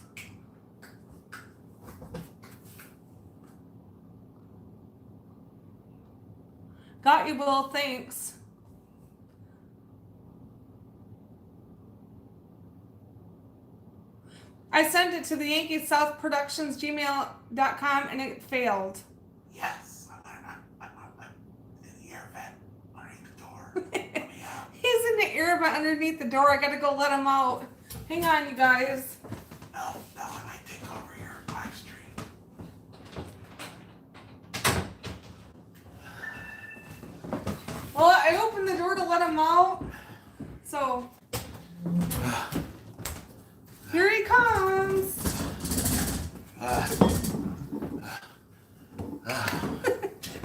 Got you, Will. Thanks. I sent it to the Yankee South Productions gmail.com and it failed. Yes, I'm in the air vent underneath the door. Let me out. He's in the air vent underneath the door. I gotta go let him out. Hang on, you guys. No, I might take over your live stream. Well, I opened the door to let him out. So, here he comes.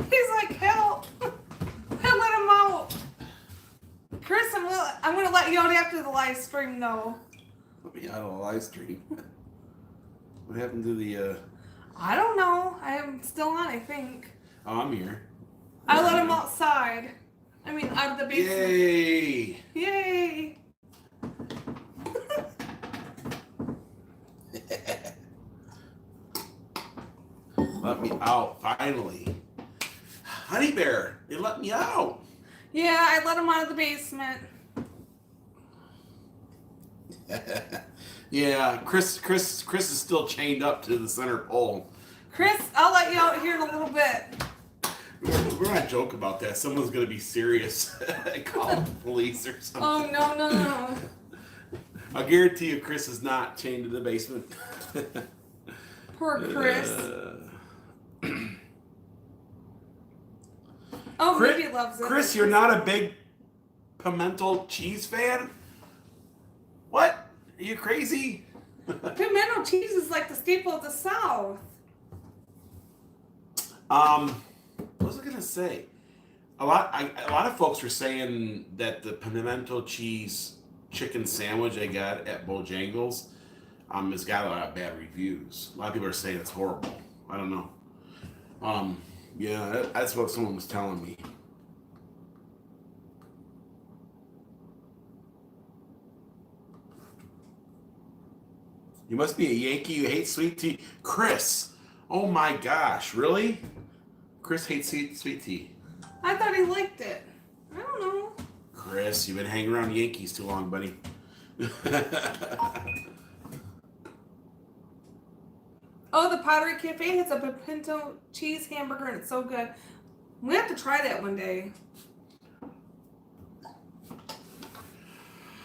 He's like, help. I let him out. Chris, I'm going to let you out after the live stream, though. Let me out of the live stream. What happened to the... I don't know. I am still on, I think. Oh, I'm here. I let him outside. I mean, out of the basement. Yay! Yay! Let me out, finally. Honey Bear, they let me out. Yeah, I let him out of the basement. Yeah, Chris is still chained up to the center pole. Chris, I'll let you out here in a little bit. We're not joke about that. Someone's gonna be serious. Call the police or something. Oh, no. I guarantee you, Chris is not chained to the basement. Poor Chris. Oh, Chris, maybe he loves it. Chris, you're not a big pimento cheese fan? What? Are you crazy? Pimento cheese is like the staple of the South. What was I gonna say? A lot of folks were saying that the pimento cheese chicken sandwich I got at Bojangles has got a lot of bad reviews. A lot of people are saying it's horrible. I don't know. Yeah, that's what someone was telling me. You must be a Yankee. You hate sweet tea. Chris! Oh my gosh, really? Chris hates sweet tea. I thought he liked it. I don't know. Chris, you've been hanging around Yankees too long, buddy. Oh, the Pottery Cafe has a pimento cheese hamburger and it's so good. We have to try that one day.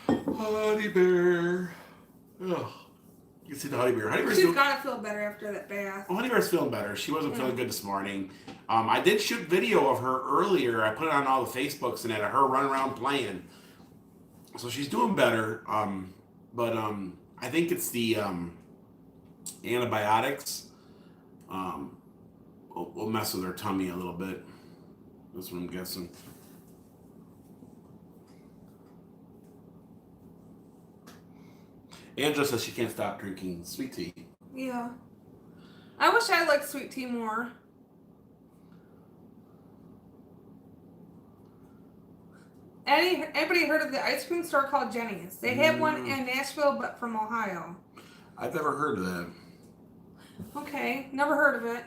Honey Bear. Oh, you can see the Honey Bear. She's gotta feel better after that bath. Oh, Honey Bear's feeling better. She wasn't feeling good this morning. I did shoot video of her earlier. I put it on all the Facebooks and had her run around playing. So she's doing better. But I think it's the antibiotics. Will mess with her tummy a little bit. That's what I'm guessing. Angela says she can't stop drinking sweet tea. Yeah. I wish I liked sweet tea more. Anybody heard of the ice cream store called Jenny's? They have one in Nashville, but from Ohio. I've never heard of that. Okay, never heard of it.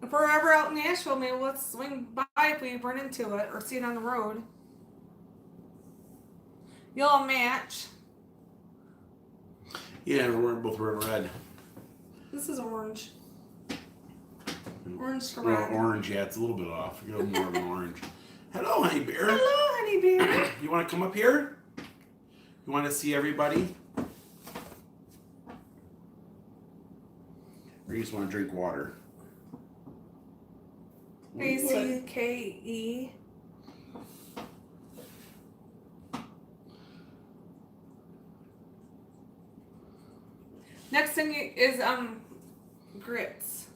If we're ever out in Nashville, maybe let's swing by if we run into it or see it on the road. You'll match. Yeah, we're both wearing red. This is orange. Orange to Well, red. orange, yeah, it's a little bit off. You got more of an orange. Hello, Honey Bear. Hello, Honey Bear. You want to come up here? You want to see everybody? Or you just want to drink water? ACKE. Next thing is grits.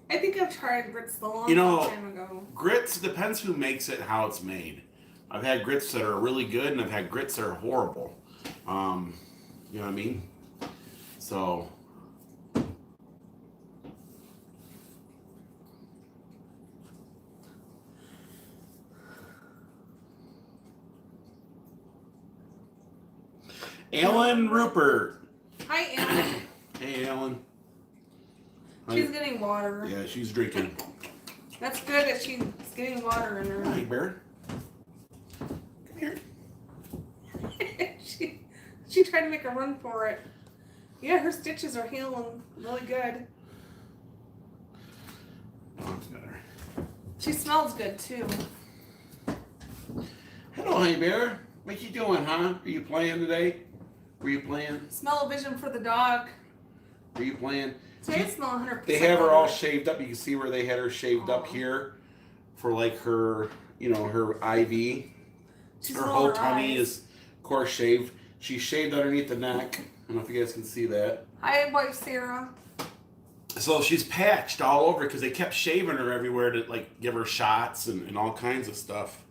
I think I've tried grits a long time ago. Grits depends who makes it, how it's made. I've had grits that are really good, and I've had grits that are horrible. You know what I mean? So. Alan Rupert. Hi, Alan. Hey, Alan. She's getting water. Yeah, she's drinking. That's good that she's getting water in her. Hi, Bear. Come here. she tried to make a run for it. Yeah, her stitches are healing really good. Mom's got her. She smells good too. Hello, honey bear. What you doing, huh? Are you playing today? Were you playing? Smell-o-vision for the dog. Were you playing? Today I smell 100%. They have her all shaved up. You can see where they had her shaved up here for like her, her IV. Her whole tummy is, of course, shaved. She's shaved underneath the neck. I don't know if you guys can see that. Hi, wife Sarah. So she's patched all over because they kept shaving her everywhere to like give her shots and all kinds of stuff.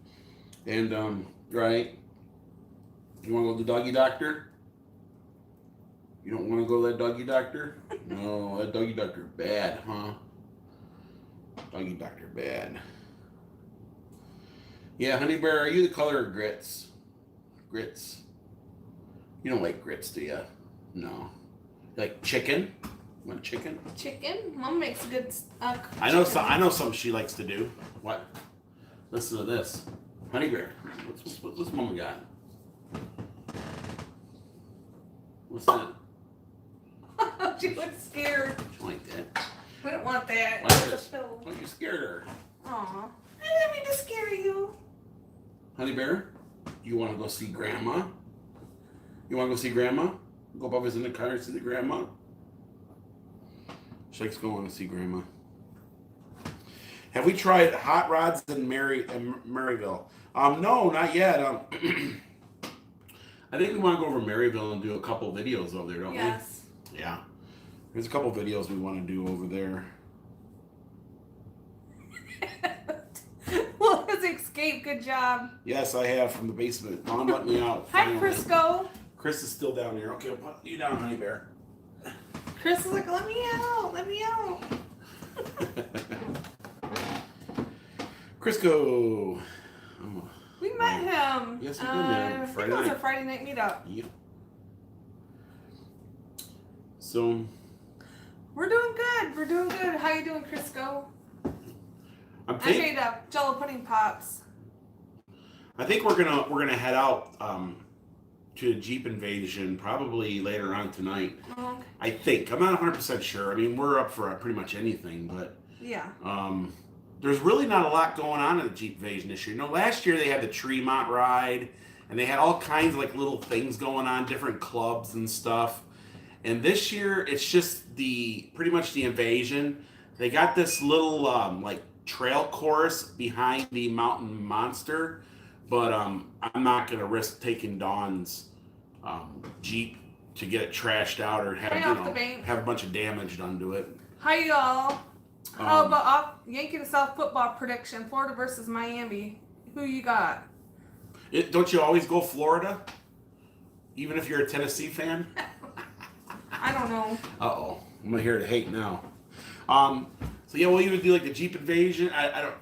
And right, you want to go to the doggy doctor? You don't want to go to that doggy doctor? No, that doggy doctor bad, huh? Doggy doctor bad. Yeah, honey bear, are you the color of grits? Grits. You don't like grits, do you? No. You like chicken? You want chicken? Chicken? Mom makes good. I know something she likes to do. What? Listen to this, honey bear. What's Mama got? What's that? She looks scared. She like that. We don't want that. Why you scared her? Aw. I didn't mean to scare you. Honey bear, you want to go see Grandma? You want to go see Grandma? Go up in the car and see the Grandma? She likes going to see Grandma. Have we tried hot rods in Maryville? No, not yet. I think we want to go over Maryville and do a couple videos over there, don't we? Yes. Yeah. There's a couple videos we want to do over there. Well, his escape. Good job. Yes, I have from the basement. Mom let me out. Hi, Finally. Crisco. Chris is still down here. Okay, I'll put you down, honey bear. Chris is like, let me out. Let me out. Crisco. Oh. We met him. Yes, we did. Man. I think it was a Friday night meetup. Yep. So. We're doing good. We're doing good. How you doing, Crisco? I made Jello pudding pops. I think we're gonna head out to a Jeep invasion probably later on tonight. Okay. I think. I'm not 100% sure. I mean, we're up for pretty much anything, but yeah. There's really not a lot going on in the Jeep invasion this year. Last year they had the Tremont ride, and they had all kinds of like little things going on, different clubs and stuff. And this year it's just pretty much the invasion. They got this little like trail course behind the Mountain Monster, but I'm not gonna risk taking Dawn's Jeep to get it trashed out or have have a bunch of damage done to it. Hi y'all. How about Yankee to South football prediction? Florida versus Miami. Who you got? Don't you always go Florida, even if you're a Tennessee fan? I don't know. Uh-oh, I'm gonna hear the hate now. So yeah, we'll even do like the Jeep invasion. I don't.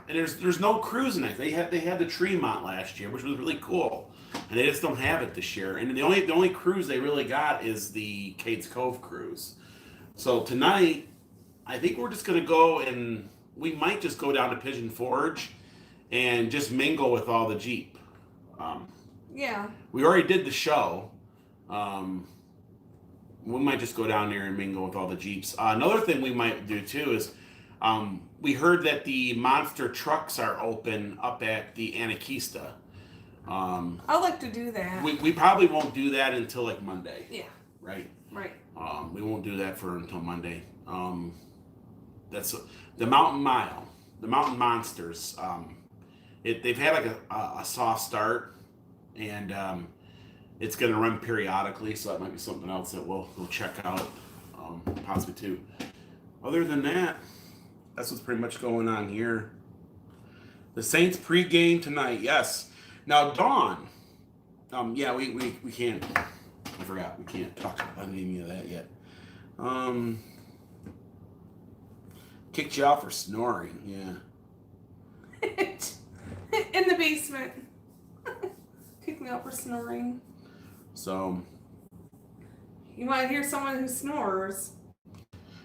And there's no cruise in it. They had the Tremont last year, which was really cool, and they just don't have it this year. And the only cruise they really got is the Cades Cove cruise. So tonight, I think we're just gonna go, and we might just go down to Pigeon Forge, and just mingle with all the Jeep. Yeah. We already did the show. We might just go down there and mingle with all the Jeeps. Another thing we might do too is, we heard that the monster trucks are open up at the Anakeesta. I'd like to do that. We probably won't do that until like Monday. Yeah. Right. Right. We won't do that until Monday. That's the Mountain Mile, the Mountain Monsters. They've had like a soft start, and It's going to run periodically, so that might be something else that we'll check out, possibly too. Other than that, that's what's pretty much going on here. The Saints pregame tonight, yes. Now, Dawn, yeah, we can't, I forgot, we can't talk about any of that yet. Kicked you out for snoring, yeah. In the basement. Kicked me out for snoring. So. You might hear someone who snores.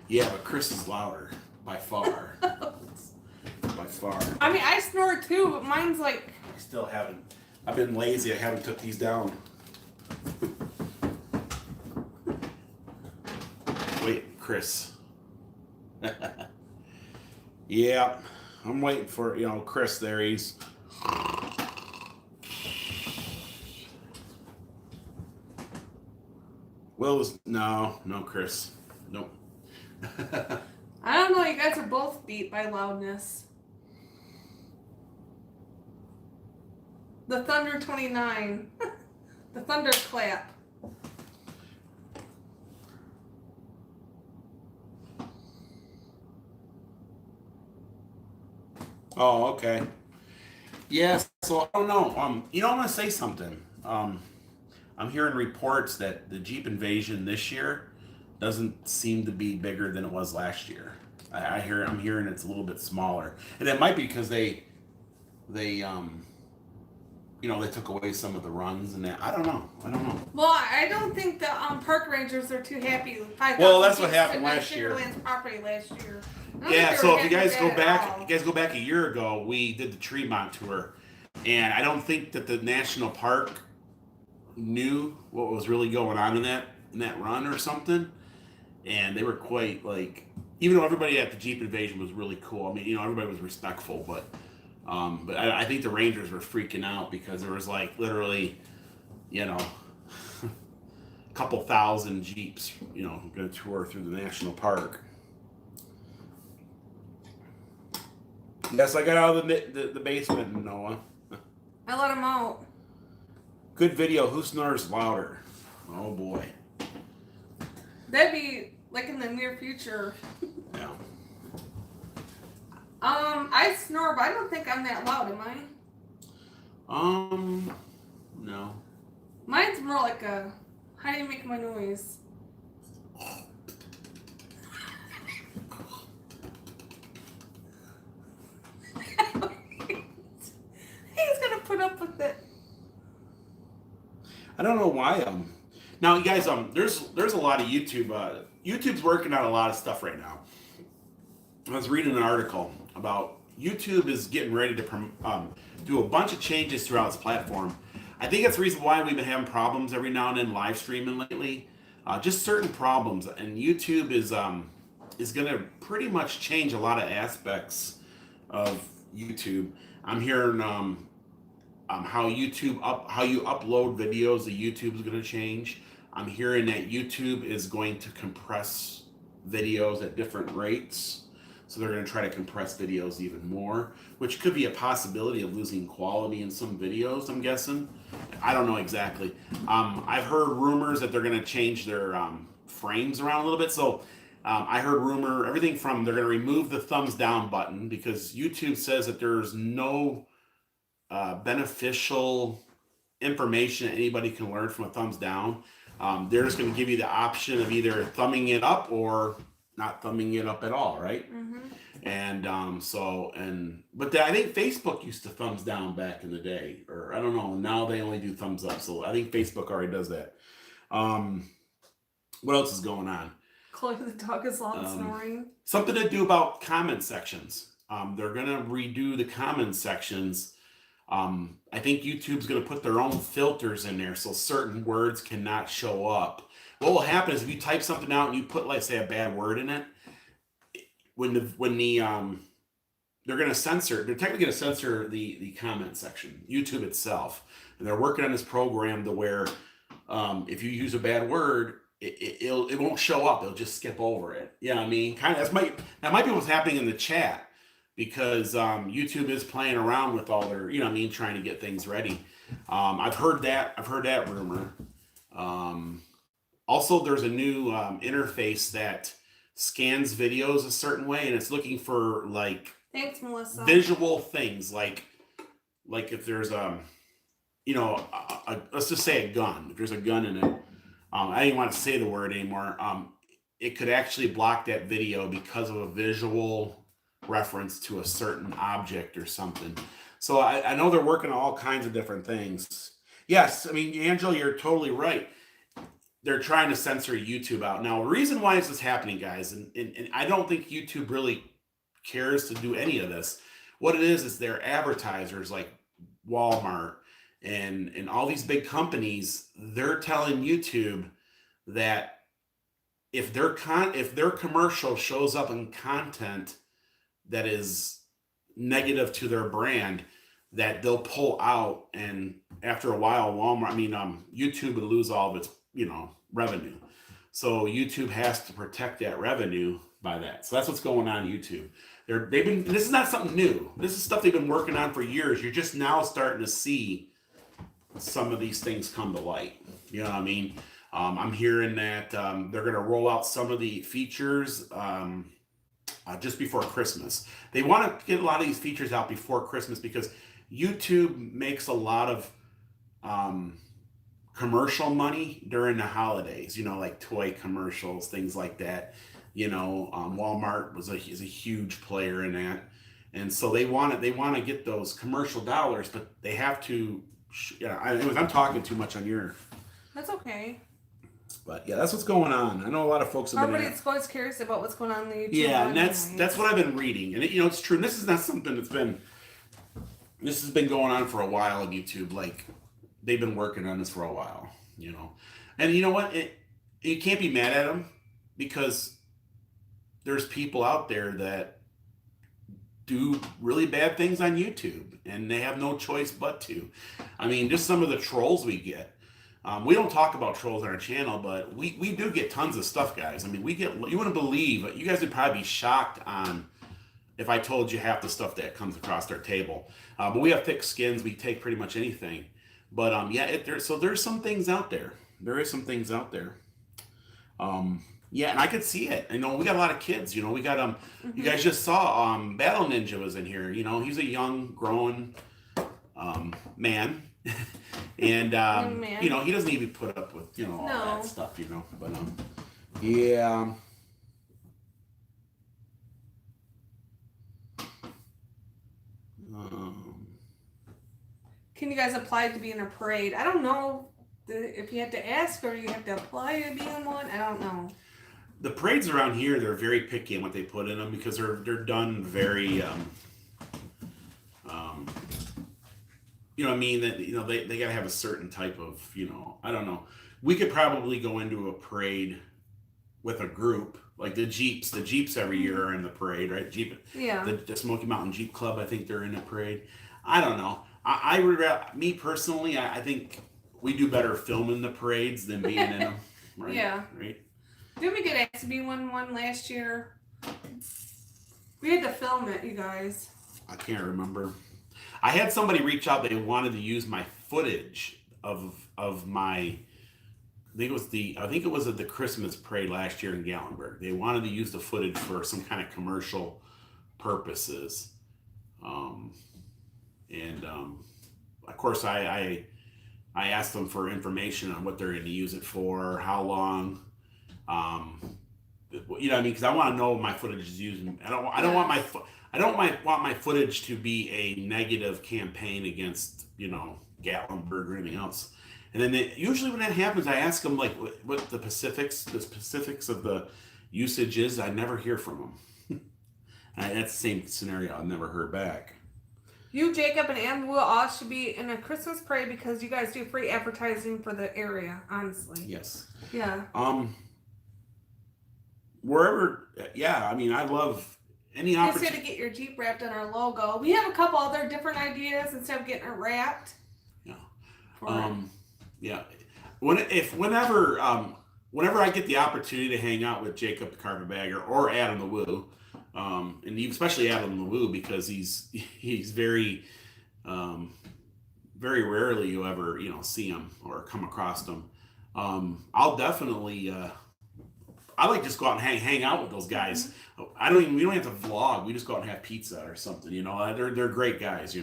Yeah, but Chris is louder, by far. By far. I mean, I snore too, but mine's like... I still haven't. I've been lazy. I haven't took these down. Wait, Chris. Yeah, I'm waiting for, Chris there. He's... No, Chris. Nope. I don't know, you guys are both beat by loudness. The Thunder 29. The Thunder clap. Oh, okay. Yes, so I don't know. I'm going to say something. I'm hearing reports that the Jeep invasion this year doesn't seem to be bigger than it was last year. I'm hearing it's a little bit smaller, and it might be because they took away some of the runs and that. I don't know. Well, I don't think the park rangers are too happy with 5,000 Well, that's what Jeeps happened in last year. Sugarland's property last year. Yeah, so if you guys go back a year ago, we did the Tremont tour, and I don't think that the national park knew what was really going on in that run or something, and they were quite even though everybody at the Jeep invasion was really cool. I mean, everybody was respectful, but I think the Rangers were freaking out because there was literally, a couple thousand Jeeps, going to tour through the national park. Yes, I got out of the basement, Noah. I let him out. Good video. Who snores louder? Oh boy. That'd be in the near future. Yeah. I snore, but I don't think I'm that loud, am I? No. Mine's more like a, how do you make my noise? He's gonna put up with it. I don't know why. Now you guys, there's a lot of YouTube. YouTube's working on a lot of stuff right now. I was reading an article about YouTube is getting ready to do a bunch of changes throughout its platform. I think that's the reason why we've been having problems every now and then live streaming lately. Just certain problems, and YouTube is going to pretty much change a lot of aspects of YouTube. I'm hearing how you upload videos to YouTube is going to change. I'm hearing that YouTube is going to compress videos at different rates. So they're going to try to compress videos even more, which could be a possibility of losing quality in some videos, I'm guessing. I don't know exactly. I've heard rumors that they're going to change their frames around a little bit. So I heard everything from they're going to remove the thumbs down button because YouTube says that there's no beneficial information that anybody can learn from a thumbs down. They're just going to give you the option of either thumbing it up or not thumbing it up at all, right? Mm-hmm. And but I think Facebook used to thumbs down back in the day, or I don't know. Now they only do thumbs up. So I think Facebook already does that. What else is going on? Chloe the dog is loud snoring. Something to do about comment sections. They're gonna redo the comment sections. I think YouTube's gonna put their own filters in there so certain words cannot show up. What will happen is if you type something out and you put, like, say, a bad word in it, when they're going to censor, they're technically going to censor the comment section, YouTube itself, and they're working on this program to where if you use a bad word, it won't show up. It'll just skip over it. Yeah, I mean, kind of that might be what's happening in the chat because YouTube is playing around with all their, trying to get things ready. I've heard that. I've heard that rumor. Also, there's a new interface that scans videos a certain way, and it's looking for like Thanks, Melissa. visual things, like if there's let's just say a gun. If there's a gun in it, I don't even want to say the word anymore. It could actually block that video because of a visual reference to a certain object or something. So I know they're working on all kinds of different things. Yes, I mean, Angela, you're totally right. They're trying to censor YouTube out. Now, the reason why is this happening, guys, and I don't think YouTube really cares to do any of this. What it is they're advertisers like Walmart and all these big companies. They're telling YouTube that if their commercial shows up in content that is negative to their brand, that they'll pull out, and after a while, YouTube would lose all of its revenue. So YouTube has to protect that revenue by that. So that's what's going on YouTube. This is not something new. This is stuff they've been working on for years. You're just now starting to see some of these things come to light. You know what I mean? I'm hearing that they're going to roll out some of the features just before Christmas. They want to get a lot of these features out before Christmas because YouTube makes a lot of commercial money during the holidays, like toy commercials, things like that. Walmart is a huge player in that, and so they want to get those commercial dollars, but they have to. I'm talking too much on your. That's okay. But yeah, that's what's going on. I know a lot of folks have been. Everybody's always curious about what's going on in the YouTube. Yeah, and that's what I've been reading, and it's true. And this is not something this has been going on for a while on YouTube. Like they've been working on this for a while, And you know what? You can't be mad at them because there's people out there that do really bad things on YouTube, and they have no choice but to. I mean, just some of the trolls we get. We don't talk about trolls on our channel, but we do get tons of stuff, guys. I mean, you wouldn't believe, you guys would probably be shocked if I told you half the stuff that comes across our table. But we have thick skins. We take pretty much anything. But there's some things out there. There is some things out there. Yeah, and I could see it. We got a lot of kids. We got You guys just saw Battle Ninja was in here. He's a young, growing man. And he doesn't even put up with all that stuff. But yeah. Can you guys apply to be in a parade? I don't know if you have to ask or you have to apply to be in one. I don't know. The parades around here, they're very picky on what they put in them because they're done very that they gotta have a certain type of I don't know. We could probably go into a parade with a group like the Jeeps. The Jeeps every year are in the parade, right? The Smoky Mountain Jeep Club. I think they're in a parade. I don't know. I would me personally. I think we do better filming the parades than being in them. Right? Yeah. Right. Didn't we get asked to be one last year? We had to film it, you guys. I can't remember. I had somebody reach out. They wanted to use my footage of my. I think it was at the Christmas parade last year in Gatlinburg. They wanted to use the footage for some kind of commercial purposes, of course I asked them for information on what they're going to use it for, how long. Because I want to know my footage is used. I don't want my footage to be a negative campaign against Gatlinburg or anything else. And then usually when that happens, I ask them what the specifics of the usage is. I never hear from them. That's the same scenario. I've never heard back. You, Jacob, and Ann will all should be in a Christmas parade because you guys do free advertising for the area. Honestly. Yes. Yeah. Wherever. Yeah. I mean, I love any opportunity. Just got to get your Jeep wrapped in our logo. We have a couple other different ideas instead of getting it wrapped. Yeah. Yeah. Whenever I get the opportunity to hang out with Jacob the Carpetbagger or Adam the Woo, and especially Adam the Woo because he's very very rarely you ever, see them or come across them. I'll definitely, I like just go out and hang out with those guys. We don't have to vlog. We just go out and have pizza or something, they're great guys,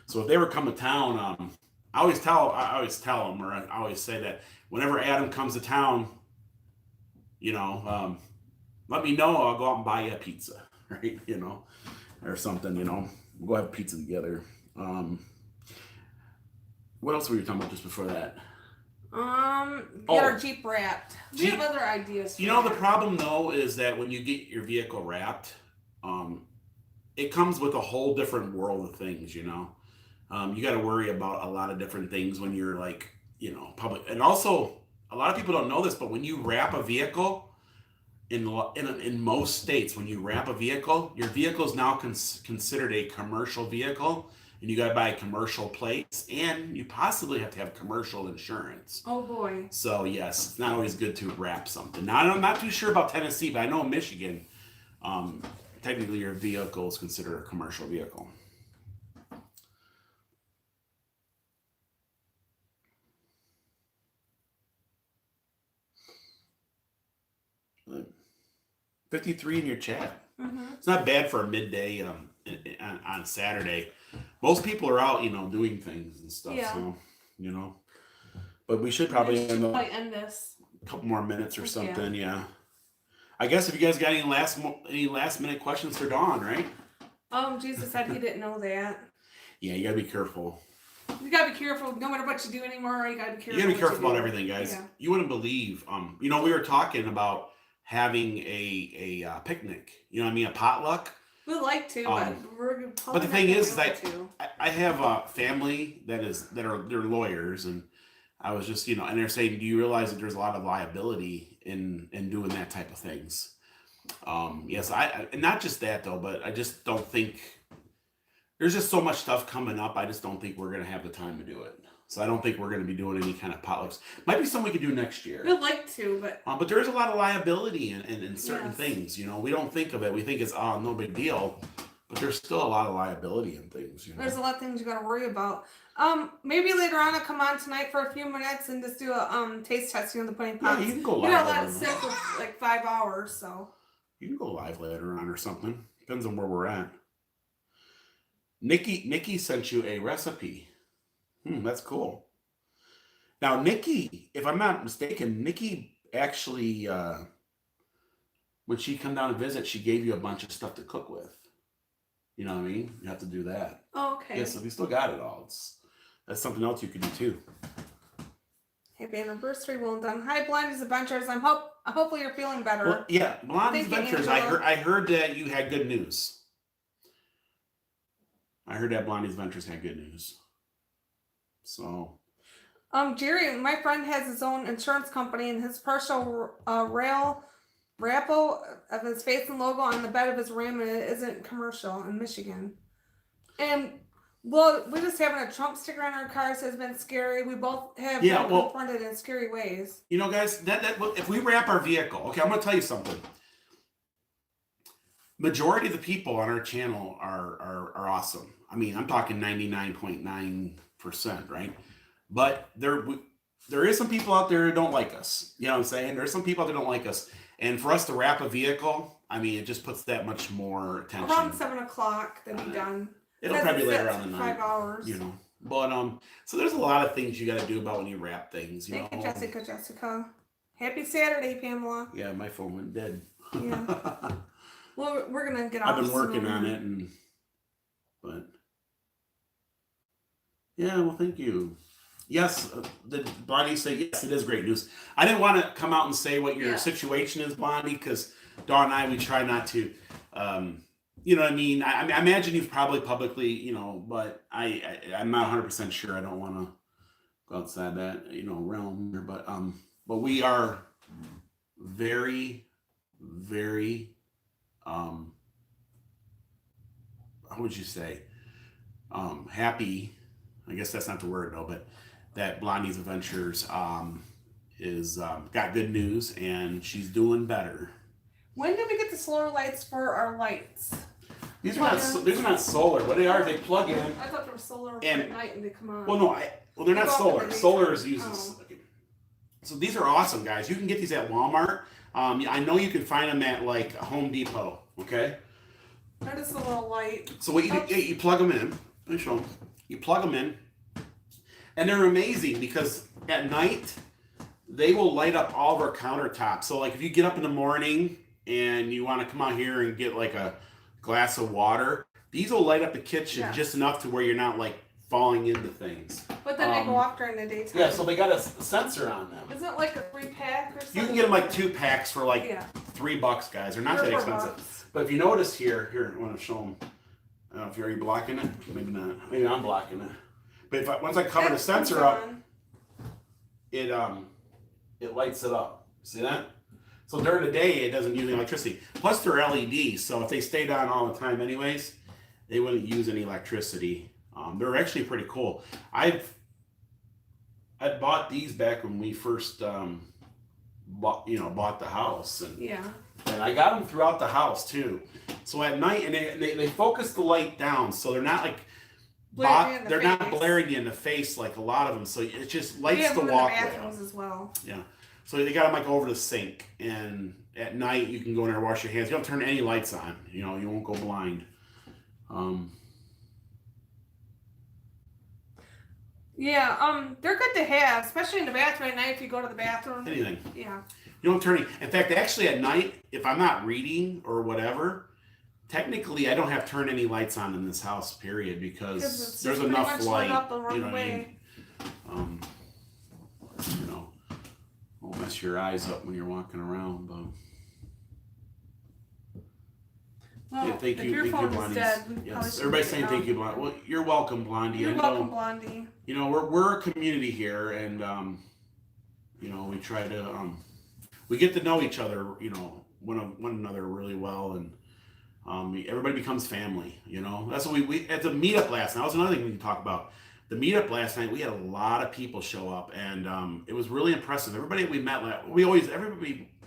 So if they ever come to town, I always tell them, or I always say that whenever Adam comes to town, let me know. I'll go out and buy you a pizza, right? Or something, we'll go have pizza together. What else were you talking about just before that? Get our Jeep wrapped. We have other ideas. The problem though is that when you get your vehicle wrapped, it comes with a whole different world of things. You got to worry about a lot of different things when you're like, public. And also, a lot of people don't know this, but when you wrap a vehicle, in most states, when you wrap a vehicle, your vehicle is now considered a commercial vehicle, and you got to buy commercial plates, and you possibly have to have commercial insurance. Oh boy! So yes, it's not always good to wrap something. Now I'm not too sure about Tennessee, but I know in Michigan, technically your vehicle is considered a commercial vehicle. But 53 in your chat. Mm-hmm. It's not bad for a midday on Saturday. Most people are out, doing things and stuff. Yeah. So, but we should probably end this. A couple more minutes or something. Yeah. I guess if you guys got any last minute questions for Dawn, right? Jesus said he didn't know that. Yeah, you gotta be careful. You gotta be careful. No matter what you do anymore, you gotta be careful. You gotta be careful about everything, guys. Yeah. You wouldn't believe. We were talking about having a picnic. A potluck. We'd like to, but the thing is, I have a family they're lawyers, and I was just, and they're saying, do you realize that there's a lot of liability in doing that type of things? Yes, and not just that though, but I just don't think there's just so much stuff coming up. I just don't think we're gonna have the time to do it. So I don't think we're going to be doing any kind of potlucks. Might be something we could do next year. We'd like to, but there is a lot of liability in certain things. We don't think of it. We think it's no big deal, but there's still a lot of liability in things. There's a lot of things you got to worry about. Maybe later on I'll come on tonight for a few minutes and just do a taste testing of the pudding pots. Yeah, you can go live. You know, let it sit for like 5 hours, so you can go live later on or something. Depends on where we're at. Nikki sent you a recipe. That's cool. Now, Nikki, if I'm not mistaken, Nikki actually, when she come down to visit, she gave you a bunch of stuff to cook with. You know what I mean? You have to do that. Oh, okay. Yeah, so we still got it all. That's something else you could do too. Happy anniversary, well done. Hi, Blindie's Adventures. Hopefully you're feeling better. Well, yeah, Blondie's Adventures. I heard that you had good news. I heard that Blondie's Adventures had good news. So, Jerry, my friend has his own insurance company, and his partial raffle of his face and logo on the bed of his Ram, and it isn't commercial in Michigan. And well, we're just having a Trump sticker on our cars has been scary. We both have been confronted in scary ways. Guys, that if we wrap our vehicle, okay, I'm gonna tell you something. Majority of the people on our channel are awesome. I mean, I'm talking 99.9%, right? But there is some people out there who don't like us. You know what I'm saying? There's some people out there who don't like us. And for us to wrap a vehicle, I mean, it just puts that much more attention. Around 7 o'clock, they'll be done. It'll probably be later on the night. 5 hours. But so there's a lot of things you got to do about when you wrap things. Thank you, Jessica. Happy Saturday, Pamela. Yeah, my phone went dead. Yeah. Well, we're gonna get off. I've been working on it, but yeah. Well, thank you. Yes, Blondie said yes. It is great news. I didn't want to come out and say what your situation is, Blondie, because Dawn and I, we try not to. You know what I mean? I imagine you've probably publicly, but I'm not 100% sure. I don't want to go outside that, realm. But we are very, very, how would you say? Happy. I guess that's not the word though, but that Blondie's Adventures is got good news and she's doing better. When did we get the solar lights for our lights? These are not solar. What they are, they plug in. I thought they were solar And- at night and they come on. Well, no, they're not They go up solar. in the Solar is daytime. uses. Okay. So these are awesome, guys. You can get these at Walmart. I know you can find them at like Home Depot. Okay. They're just a little light. So what you do, you plug them in. Let me show them. You plug them in, and they're amazing because at night they will light up all of our countertops. So like if you get up in the morning and you want to come out here and get like a glass of water, these will light up the kitchen just enough to where you're not like falling into things. But then they go off during the daytime. Yeah, so they got a sensor on them. Isn't it like a 3-pack or something? You can get them like 2 packs for like $3, guys. They're not that expensive. $4. But if you notice here, I want to show them. I don't know if you're blocking it. Maybe not. Maybe I'm blocking it. But once I cover the sensor up, it lights it up. See that? So during the day, it doesn't use any electricity. Plus, they're LEDs, so if they stayed on all the time, anyways, they wouldn't use any electricity. They're actually pretty cool. I bought these back when we first bought the house, and I got them throughout the house too. So at night, and they focus the light down, so they're not like they're not blaring you in the face like a lot of them. So it just lights the walkway up. As well. Yeah. So they got them like over the sink, and at night you can go in there and wash your hands. You don't turn any lights on. You won't go blind. They're good to have, especially in the bathroom at night if you go to the bathroom. Anything. Yeah. You don't turn any. In fact, actually at night, if I'm not reading or whatever, technically I don't have to turn any lights on in this house, period, because there's enough light. Won't mess your eyes up when you're walking around, but. Well, thank you, your phone is dead, yes, everybody's saying thank you, Blondie. Well, you're welcome, Blondie. You're welcome, Blondie. We're a community here, and we try to we get to know each other, one another really well, and everybody becomes family. That's what we at the meetup last night. That was another thing we can talk about. The meetup last night, we had a lot of people show up, and it was really impressive. Everybody we met,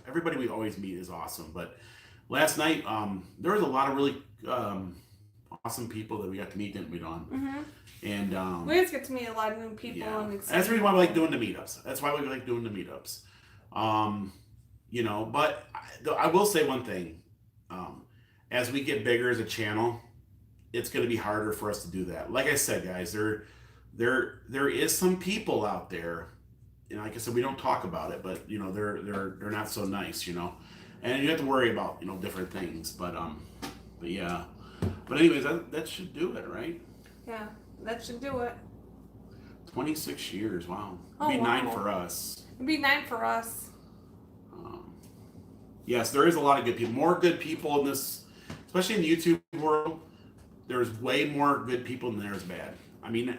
everybody we always meet is awesome, but. Last night, there was a lot of really awesome people that we got to meet, didn't we, Dawn? Mm-hmm. And we always get to meet a lot of new people. Yeah. And that's the reason why we like doing the meetups. That's why we like doing the meetups. But I will say one thing. As we get bigger as a channel, it's going to be harder for us to do that. Like I said, guys, there is some people out there, and like I said, we don't talk about it, but they're not so nice, And you have to worry about, different things, but yeah. But anyways, that should do it, right? Yeah, that should do it. 26 years, wow. Oh, It'd be wow. 9 for us. It'd be 9 for us. Yes, there is a lot of good people. More good people in this, especially in the YouTube world. There's way more good people than there's bad. I mean,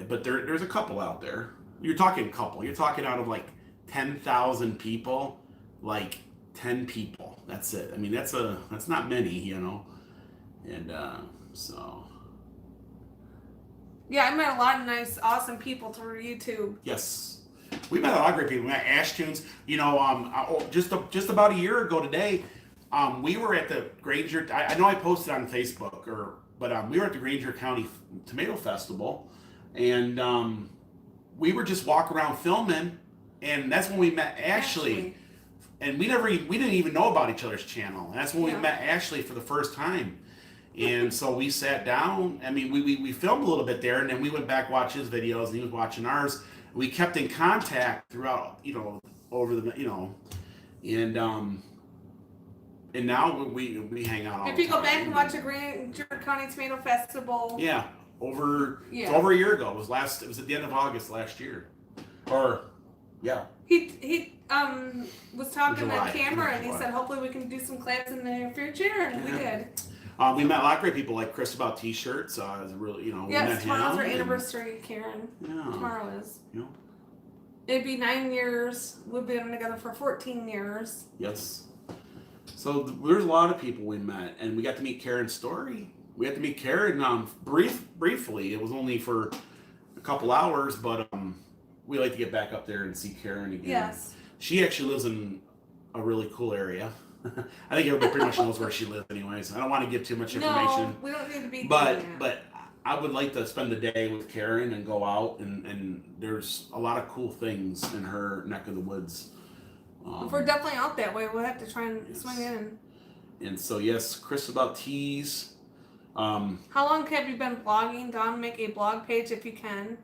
but there's a couple out there. You're talking couple. You're talking out of like 10,000 people, like 10 people. That's it. I mean, that's not many, and so. Yeah, I met a lot of nice, awesome people through YouTube. Yes, we met a lot of great people. We met Ash Tunes. Just about a year ago today, we were at the Granger. I know I posted on Facebook, but we were at the Granger County Tomato Festival, and we were just walking around filming, and that's when we met Ashley. And we didn't even know about each other's channel. And that's when we met Ashley for the first time. And so we sat down. I mean, we filmed a little bit there, and then we went back, watch his videos, and he was watching ours. We kept in contact throughout, over the, and now we hang out all if the you time. go back and watch the Granger County Tomato Festival. Yeah. Over a year ago. It was at the end of August last year. He was talking on July. camera, and he said hopefully we can do some collabs in the near future, and we did. We met a lot of great people like Chris about T-shirts. It was really, we met tomorrow's him. our anniversary, Karen. Yeah. Tomorrow is. Yeah. It'd be 9 years. We've been together for 14 years. Yes. So there's a lot of people we met, and we got to meet Karen's story. We had to meet Karen briefly. It was only for a couple hours, but we like to get back up there and see Karen again. Yes. She actually lives in a really cool area. I think everybody pretty much knows where she lives, anyways. I don't want to give too much information. No, we don't need to be. But I would like to spend the day with Karen and go out, and there's a lot of cool things in her neck of the woods. If we're definitely out that way, we'll have to try and swing in. And so, yes, Chris about teas. How long have you been blogging? Don, make a blog page if you can.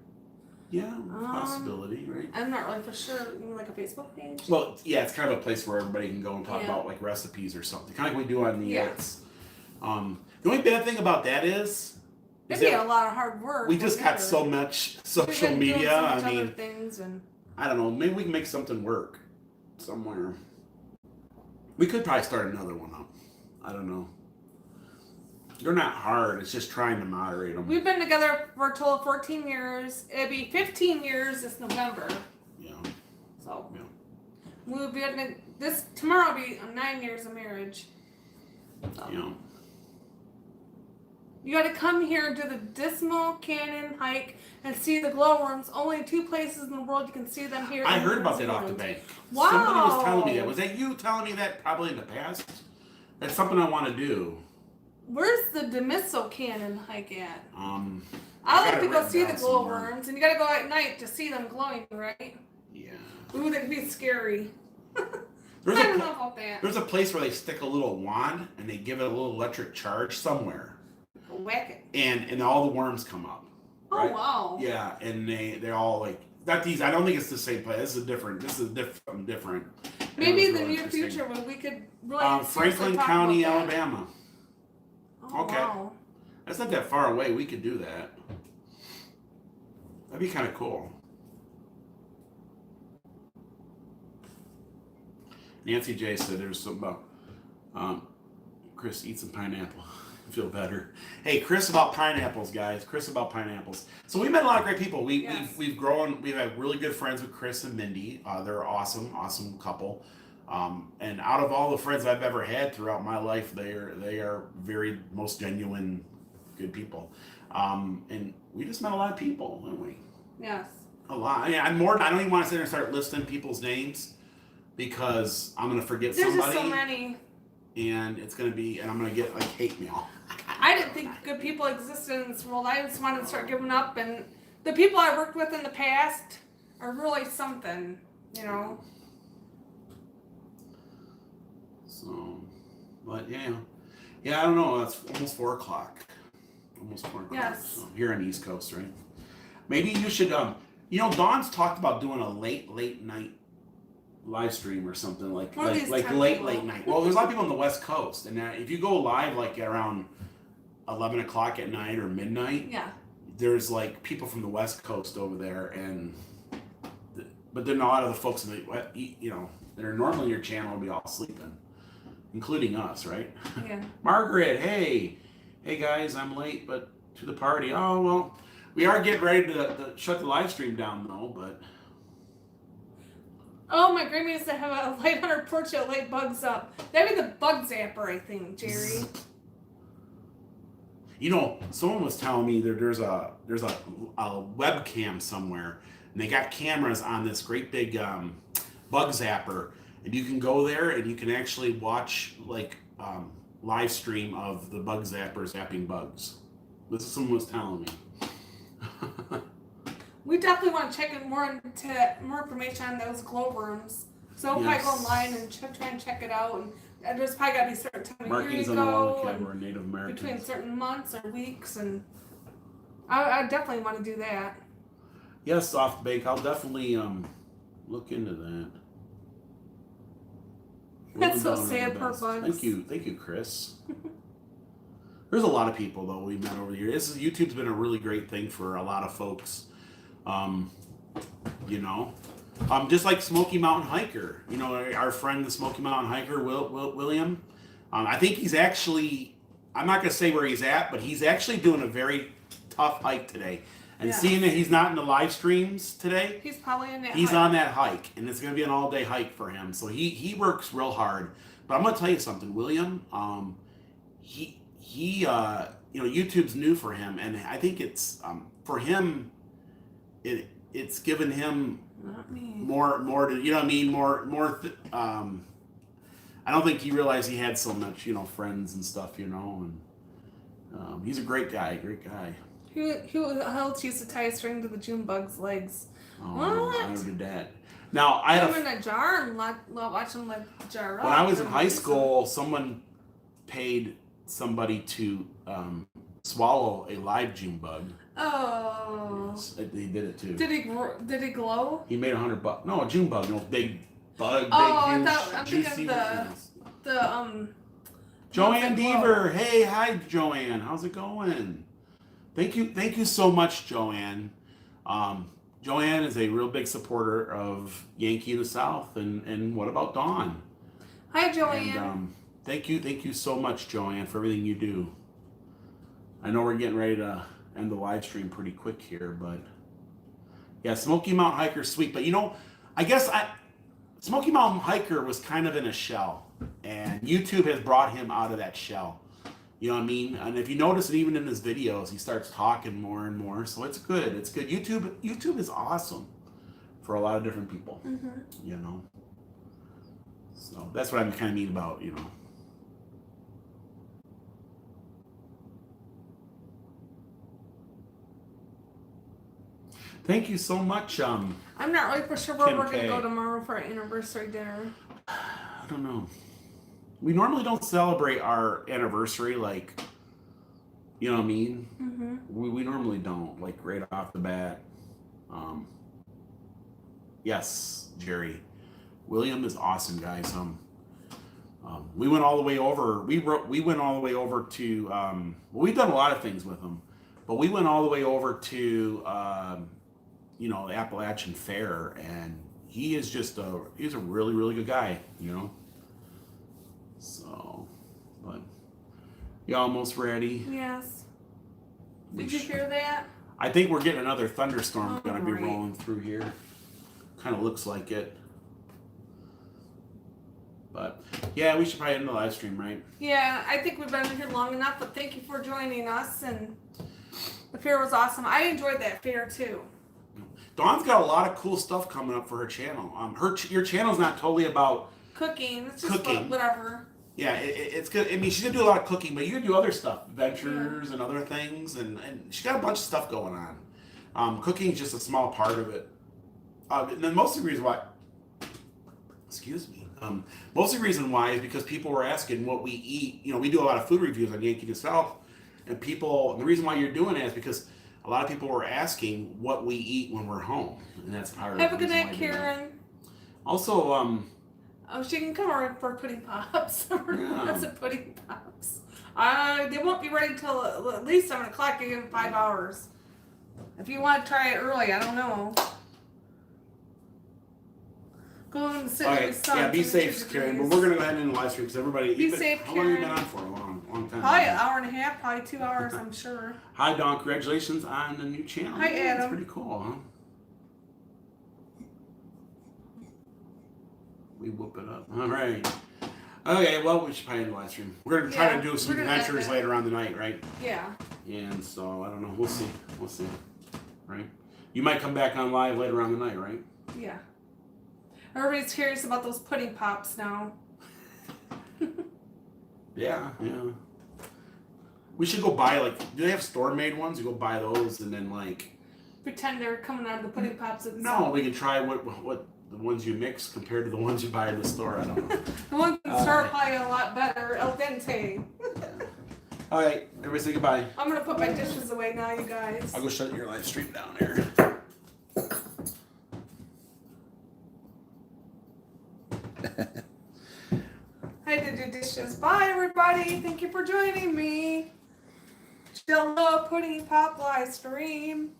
Yeah, possibility, right? I'm not really for sure. You mean like a Facebook page? Well, yeah, it's kind of a place where everybody can go and talk about like recipes or something. Kind of like we do on the the only bad thing about that is it'd be a lot of hard work. We just got so much social media. I mean, things and I don't know. Maybe we can make something work somewhere. We could probably start another one up. I don't know. They're not hard. It's just trying to moderate them. We've been together for a total of 14 years. It'd be 15 years this November. Yeah. So. Yeah. We'll be tomorrow will be 9 years of marriage. So. Yeah. You got to come here, do the Dismal Canyon hike, and see the glowworms. Only 2 places in the world you can see them here. I heard about that off the bank. Wow. Somebody was telling me that. Was that you telling me that probably in the past? That's something I want to do. Where's the Dismal Canyon hike at? I like to go see the glowworms, and you got to go at night to see them glowing, right? Yeah. Ooh, that'd be scary. I don't know about that. There's a place where they stick a little wand and they give it a little electric charge somewhere. Whack it. And all the worms come up. Right? Oh wow. Yeah, and they're all like not these. I don't think it's the same place. This is different. Maybe in the near future when we could really Franklin County, Alabama. Oh, okay. Wow. That's not that far away. We could do that. That'd be kind of cool. Nancy J said there's something about Chris, eat some pineapple. Feel better. Hey, Chris about pineapples, guys. Chris about pineapples. So we met a lot of great people. We've grown. We've had really good friends with Chris and Mindy. They're awesome couple. And out of all the friends I've ever had throughout my life, they are very most genuine, good people. And we just met a lot of people, didn't we? Yes. A lot. I don't even want to sit there and start listing people's names because I'm gonna forget somebody. There's just so many. And it's gonna be, and I'm gonna get like hate mail. I didn't think good people existed in this world. I just wanted to start giving up, and the people I worked with in the past are really something, you know. So, but yeah, I don't know. It's almost 4 o'clock. Almost 4 o'clock. Yes. So here on the East Coast, right? Maybe you should. Dawn's talked about doing a late night live stream or something like late night. Well, there's a lot of people on the West Coast, and if you go live like around 11 o'clock at night or midnight, there's like people from the West Coast over there, but then a lot of the folks in the that are normally your channel will be all sleeping, including us, right? Yeah. Margaret, hey guys, I'm late, but to the party. Oh well, we are getting ready to shut the live stream down though, but. Oh, my grandma used to have a light on her porch that light bugs up. That'd be the bug zapper, I think, Jerry. Someone was telling me there's a webcam somewhere, and they got cameras on this great big bug zapper, and you can go there and you can actually watch like live stream of the bug zapper zapping bugs. This is someone was telling me. We definitely want to check in more information on those glowworms. So we'll probably go online and try and check it out. And there's probably got to be certain time of year you go, and Native Americans. Between certain months or weeks, and I definitely want to do that. Yes, Soft Bake. I'll definitely look into that. That's so sad, poor bugs. Thank you, Chris. There's a lot of people though we met over here. YouTube's been a really great thing for a lot of folks. Just like Smoky Mountain Hiker, our friend, the Smoky Mountain Hiker, William. I think he's actually, I'm not going to say where he's at, but he's actually doing a very tough hike today. And seeing that he's not in the live streams today, he's probably in that. He's on that hike, and it's going to be an all-day hike for him. So he works real hard. But I'm going to tell you something, William. YouTube's new for him, and I think it's for him. It's given him more to, more I don't think he realized he had so much, friends and stuff, and he's a great guy, Who else used to tie a string to the June bug's legs? Oh, What? I never did that. Now, I Put had him in a jar and watch him jar up. when I was in high school, someone paid somebody to swallow a live June bug. Oh. He did it too. Did he glow? He made $100. No, a June bug, big bug, Oh, big, I'm huge, thinking juicy. the Joanne that glow. Deaver. Hey, hi, Joanne. How's it going? Thank you so much, Joanne. Joanne is a real big supporter of Yankee in the South, and what about Dawn? Hi, Joanne. And, thank you so much, Joanne, for everything you do. I know we're getting ready to end the live stream pretty quick here, but yeah, Smoky Mountain Hiker sweet. But I guess Smoky Mountain Hiker was kind of in a shell, and YouTube has brought him out of that shell. You know what I mean? And if you notice it, even in his videos, he starts talking more and more. So it's good. It's good. YouTube is awesome for a lot of different people. Mm-hmm. So that's what I kind of mean about, Thank you so much. I'm not really for sure where Kim we're going to K. go tomorrow for our anniversary dinner. I don't know. We normally don't celebrate our anniversary like, you know what I mean? Mm-hmm. We normally don't, like right off the bat. Yes, Jerry. William is awesome, guys. We went all the way over. We went all the way over to. We've done a lot of things with him, but we went all the way over to, the Appalachian Fair, and he is he's a really, really good guy, So, but you almost ready? Yes. Did you hear that? I think we're getting another thunderstorm going to be right. rolling through here. Kind of looks like it. But yeah, we should probably end the live stream, right? Yeah, I think we've been here long enough, but thank you for joining us. And the fair was awesome. I enjoyed that fair too. Dawn's got a lot of cool stuff coming up for her channel. Your channel's not totally about cooking. It's just cooking. Whatever. Yeah, it's good. I mean, she's gonna do a lot of cooking, but you can do other stuff, adventures and other things, and she's got a bunch of stuff going on. Cooking is just a small part of it. And then most of the reason why, most of the reason why is because people were asking what we eat. We do a lot of food reviews on Yankee to South, and the reason why you're doing it is because a lot of people were asking what we eat when we're home, and that's part of Have a good night, Karen. Also, she can come over for pudding pops. That's a pudding pops. They won't be ready till at least 7 o'clock. You give them 5 hours. If you want to try it early, I don't know. Go and sit with your son. Yeah, be safe, Karen. But we're gonna go ahead and end the live stream because everybody. Be safe, How long have you Karen. been on for? A long time. Probably an hour and a half, probably 2 hours, I'm sure. Hi, Don. Congratulations on the new channel. Hi, Adam. That's pretty cool, huh? We whoop it up. All right. Okay, well, we should probably end the live stream. We're going to try to do some adventures later on the night, right? Yeah. And so, I don't know. We'll see. Right? You might come back on live later on the night, right? Yeah. Everybody's curious about those pudding pops now. Yeah. We should go buy, do they have store-made ones? You go buy those and then, pretend they're coming out of the pudding pops. No, we can try what the ones you mix compared to the ones you buy in the store. I don't know. The ones in the store are probably a lot better. El dente. All right, everybody say goodbye. I'm going to put my dishes away now, you guys. I'll go shut your live stream down there. I did your dishes. Bye, everybody. Thank you for joining me. Jello pudding pop live stream.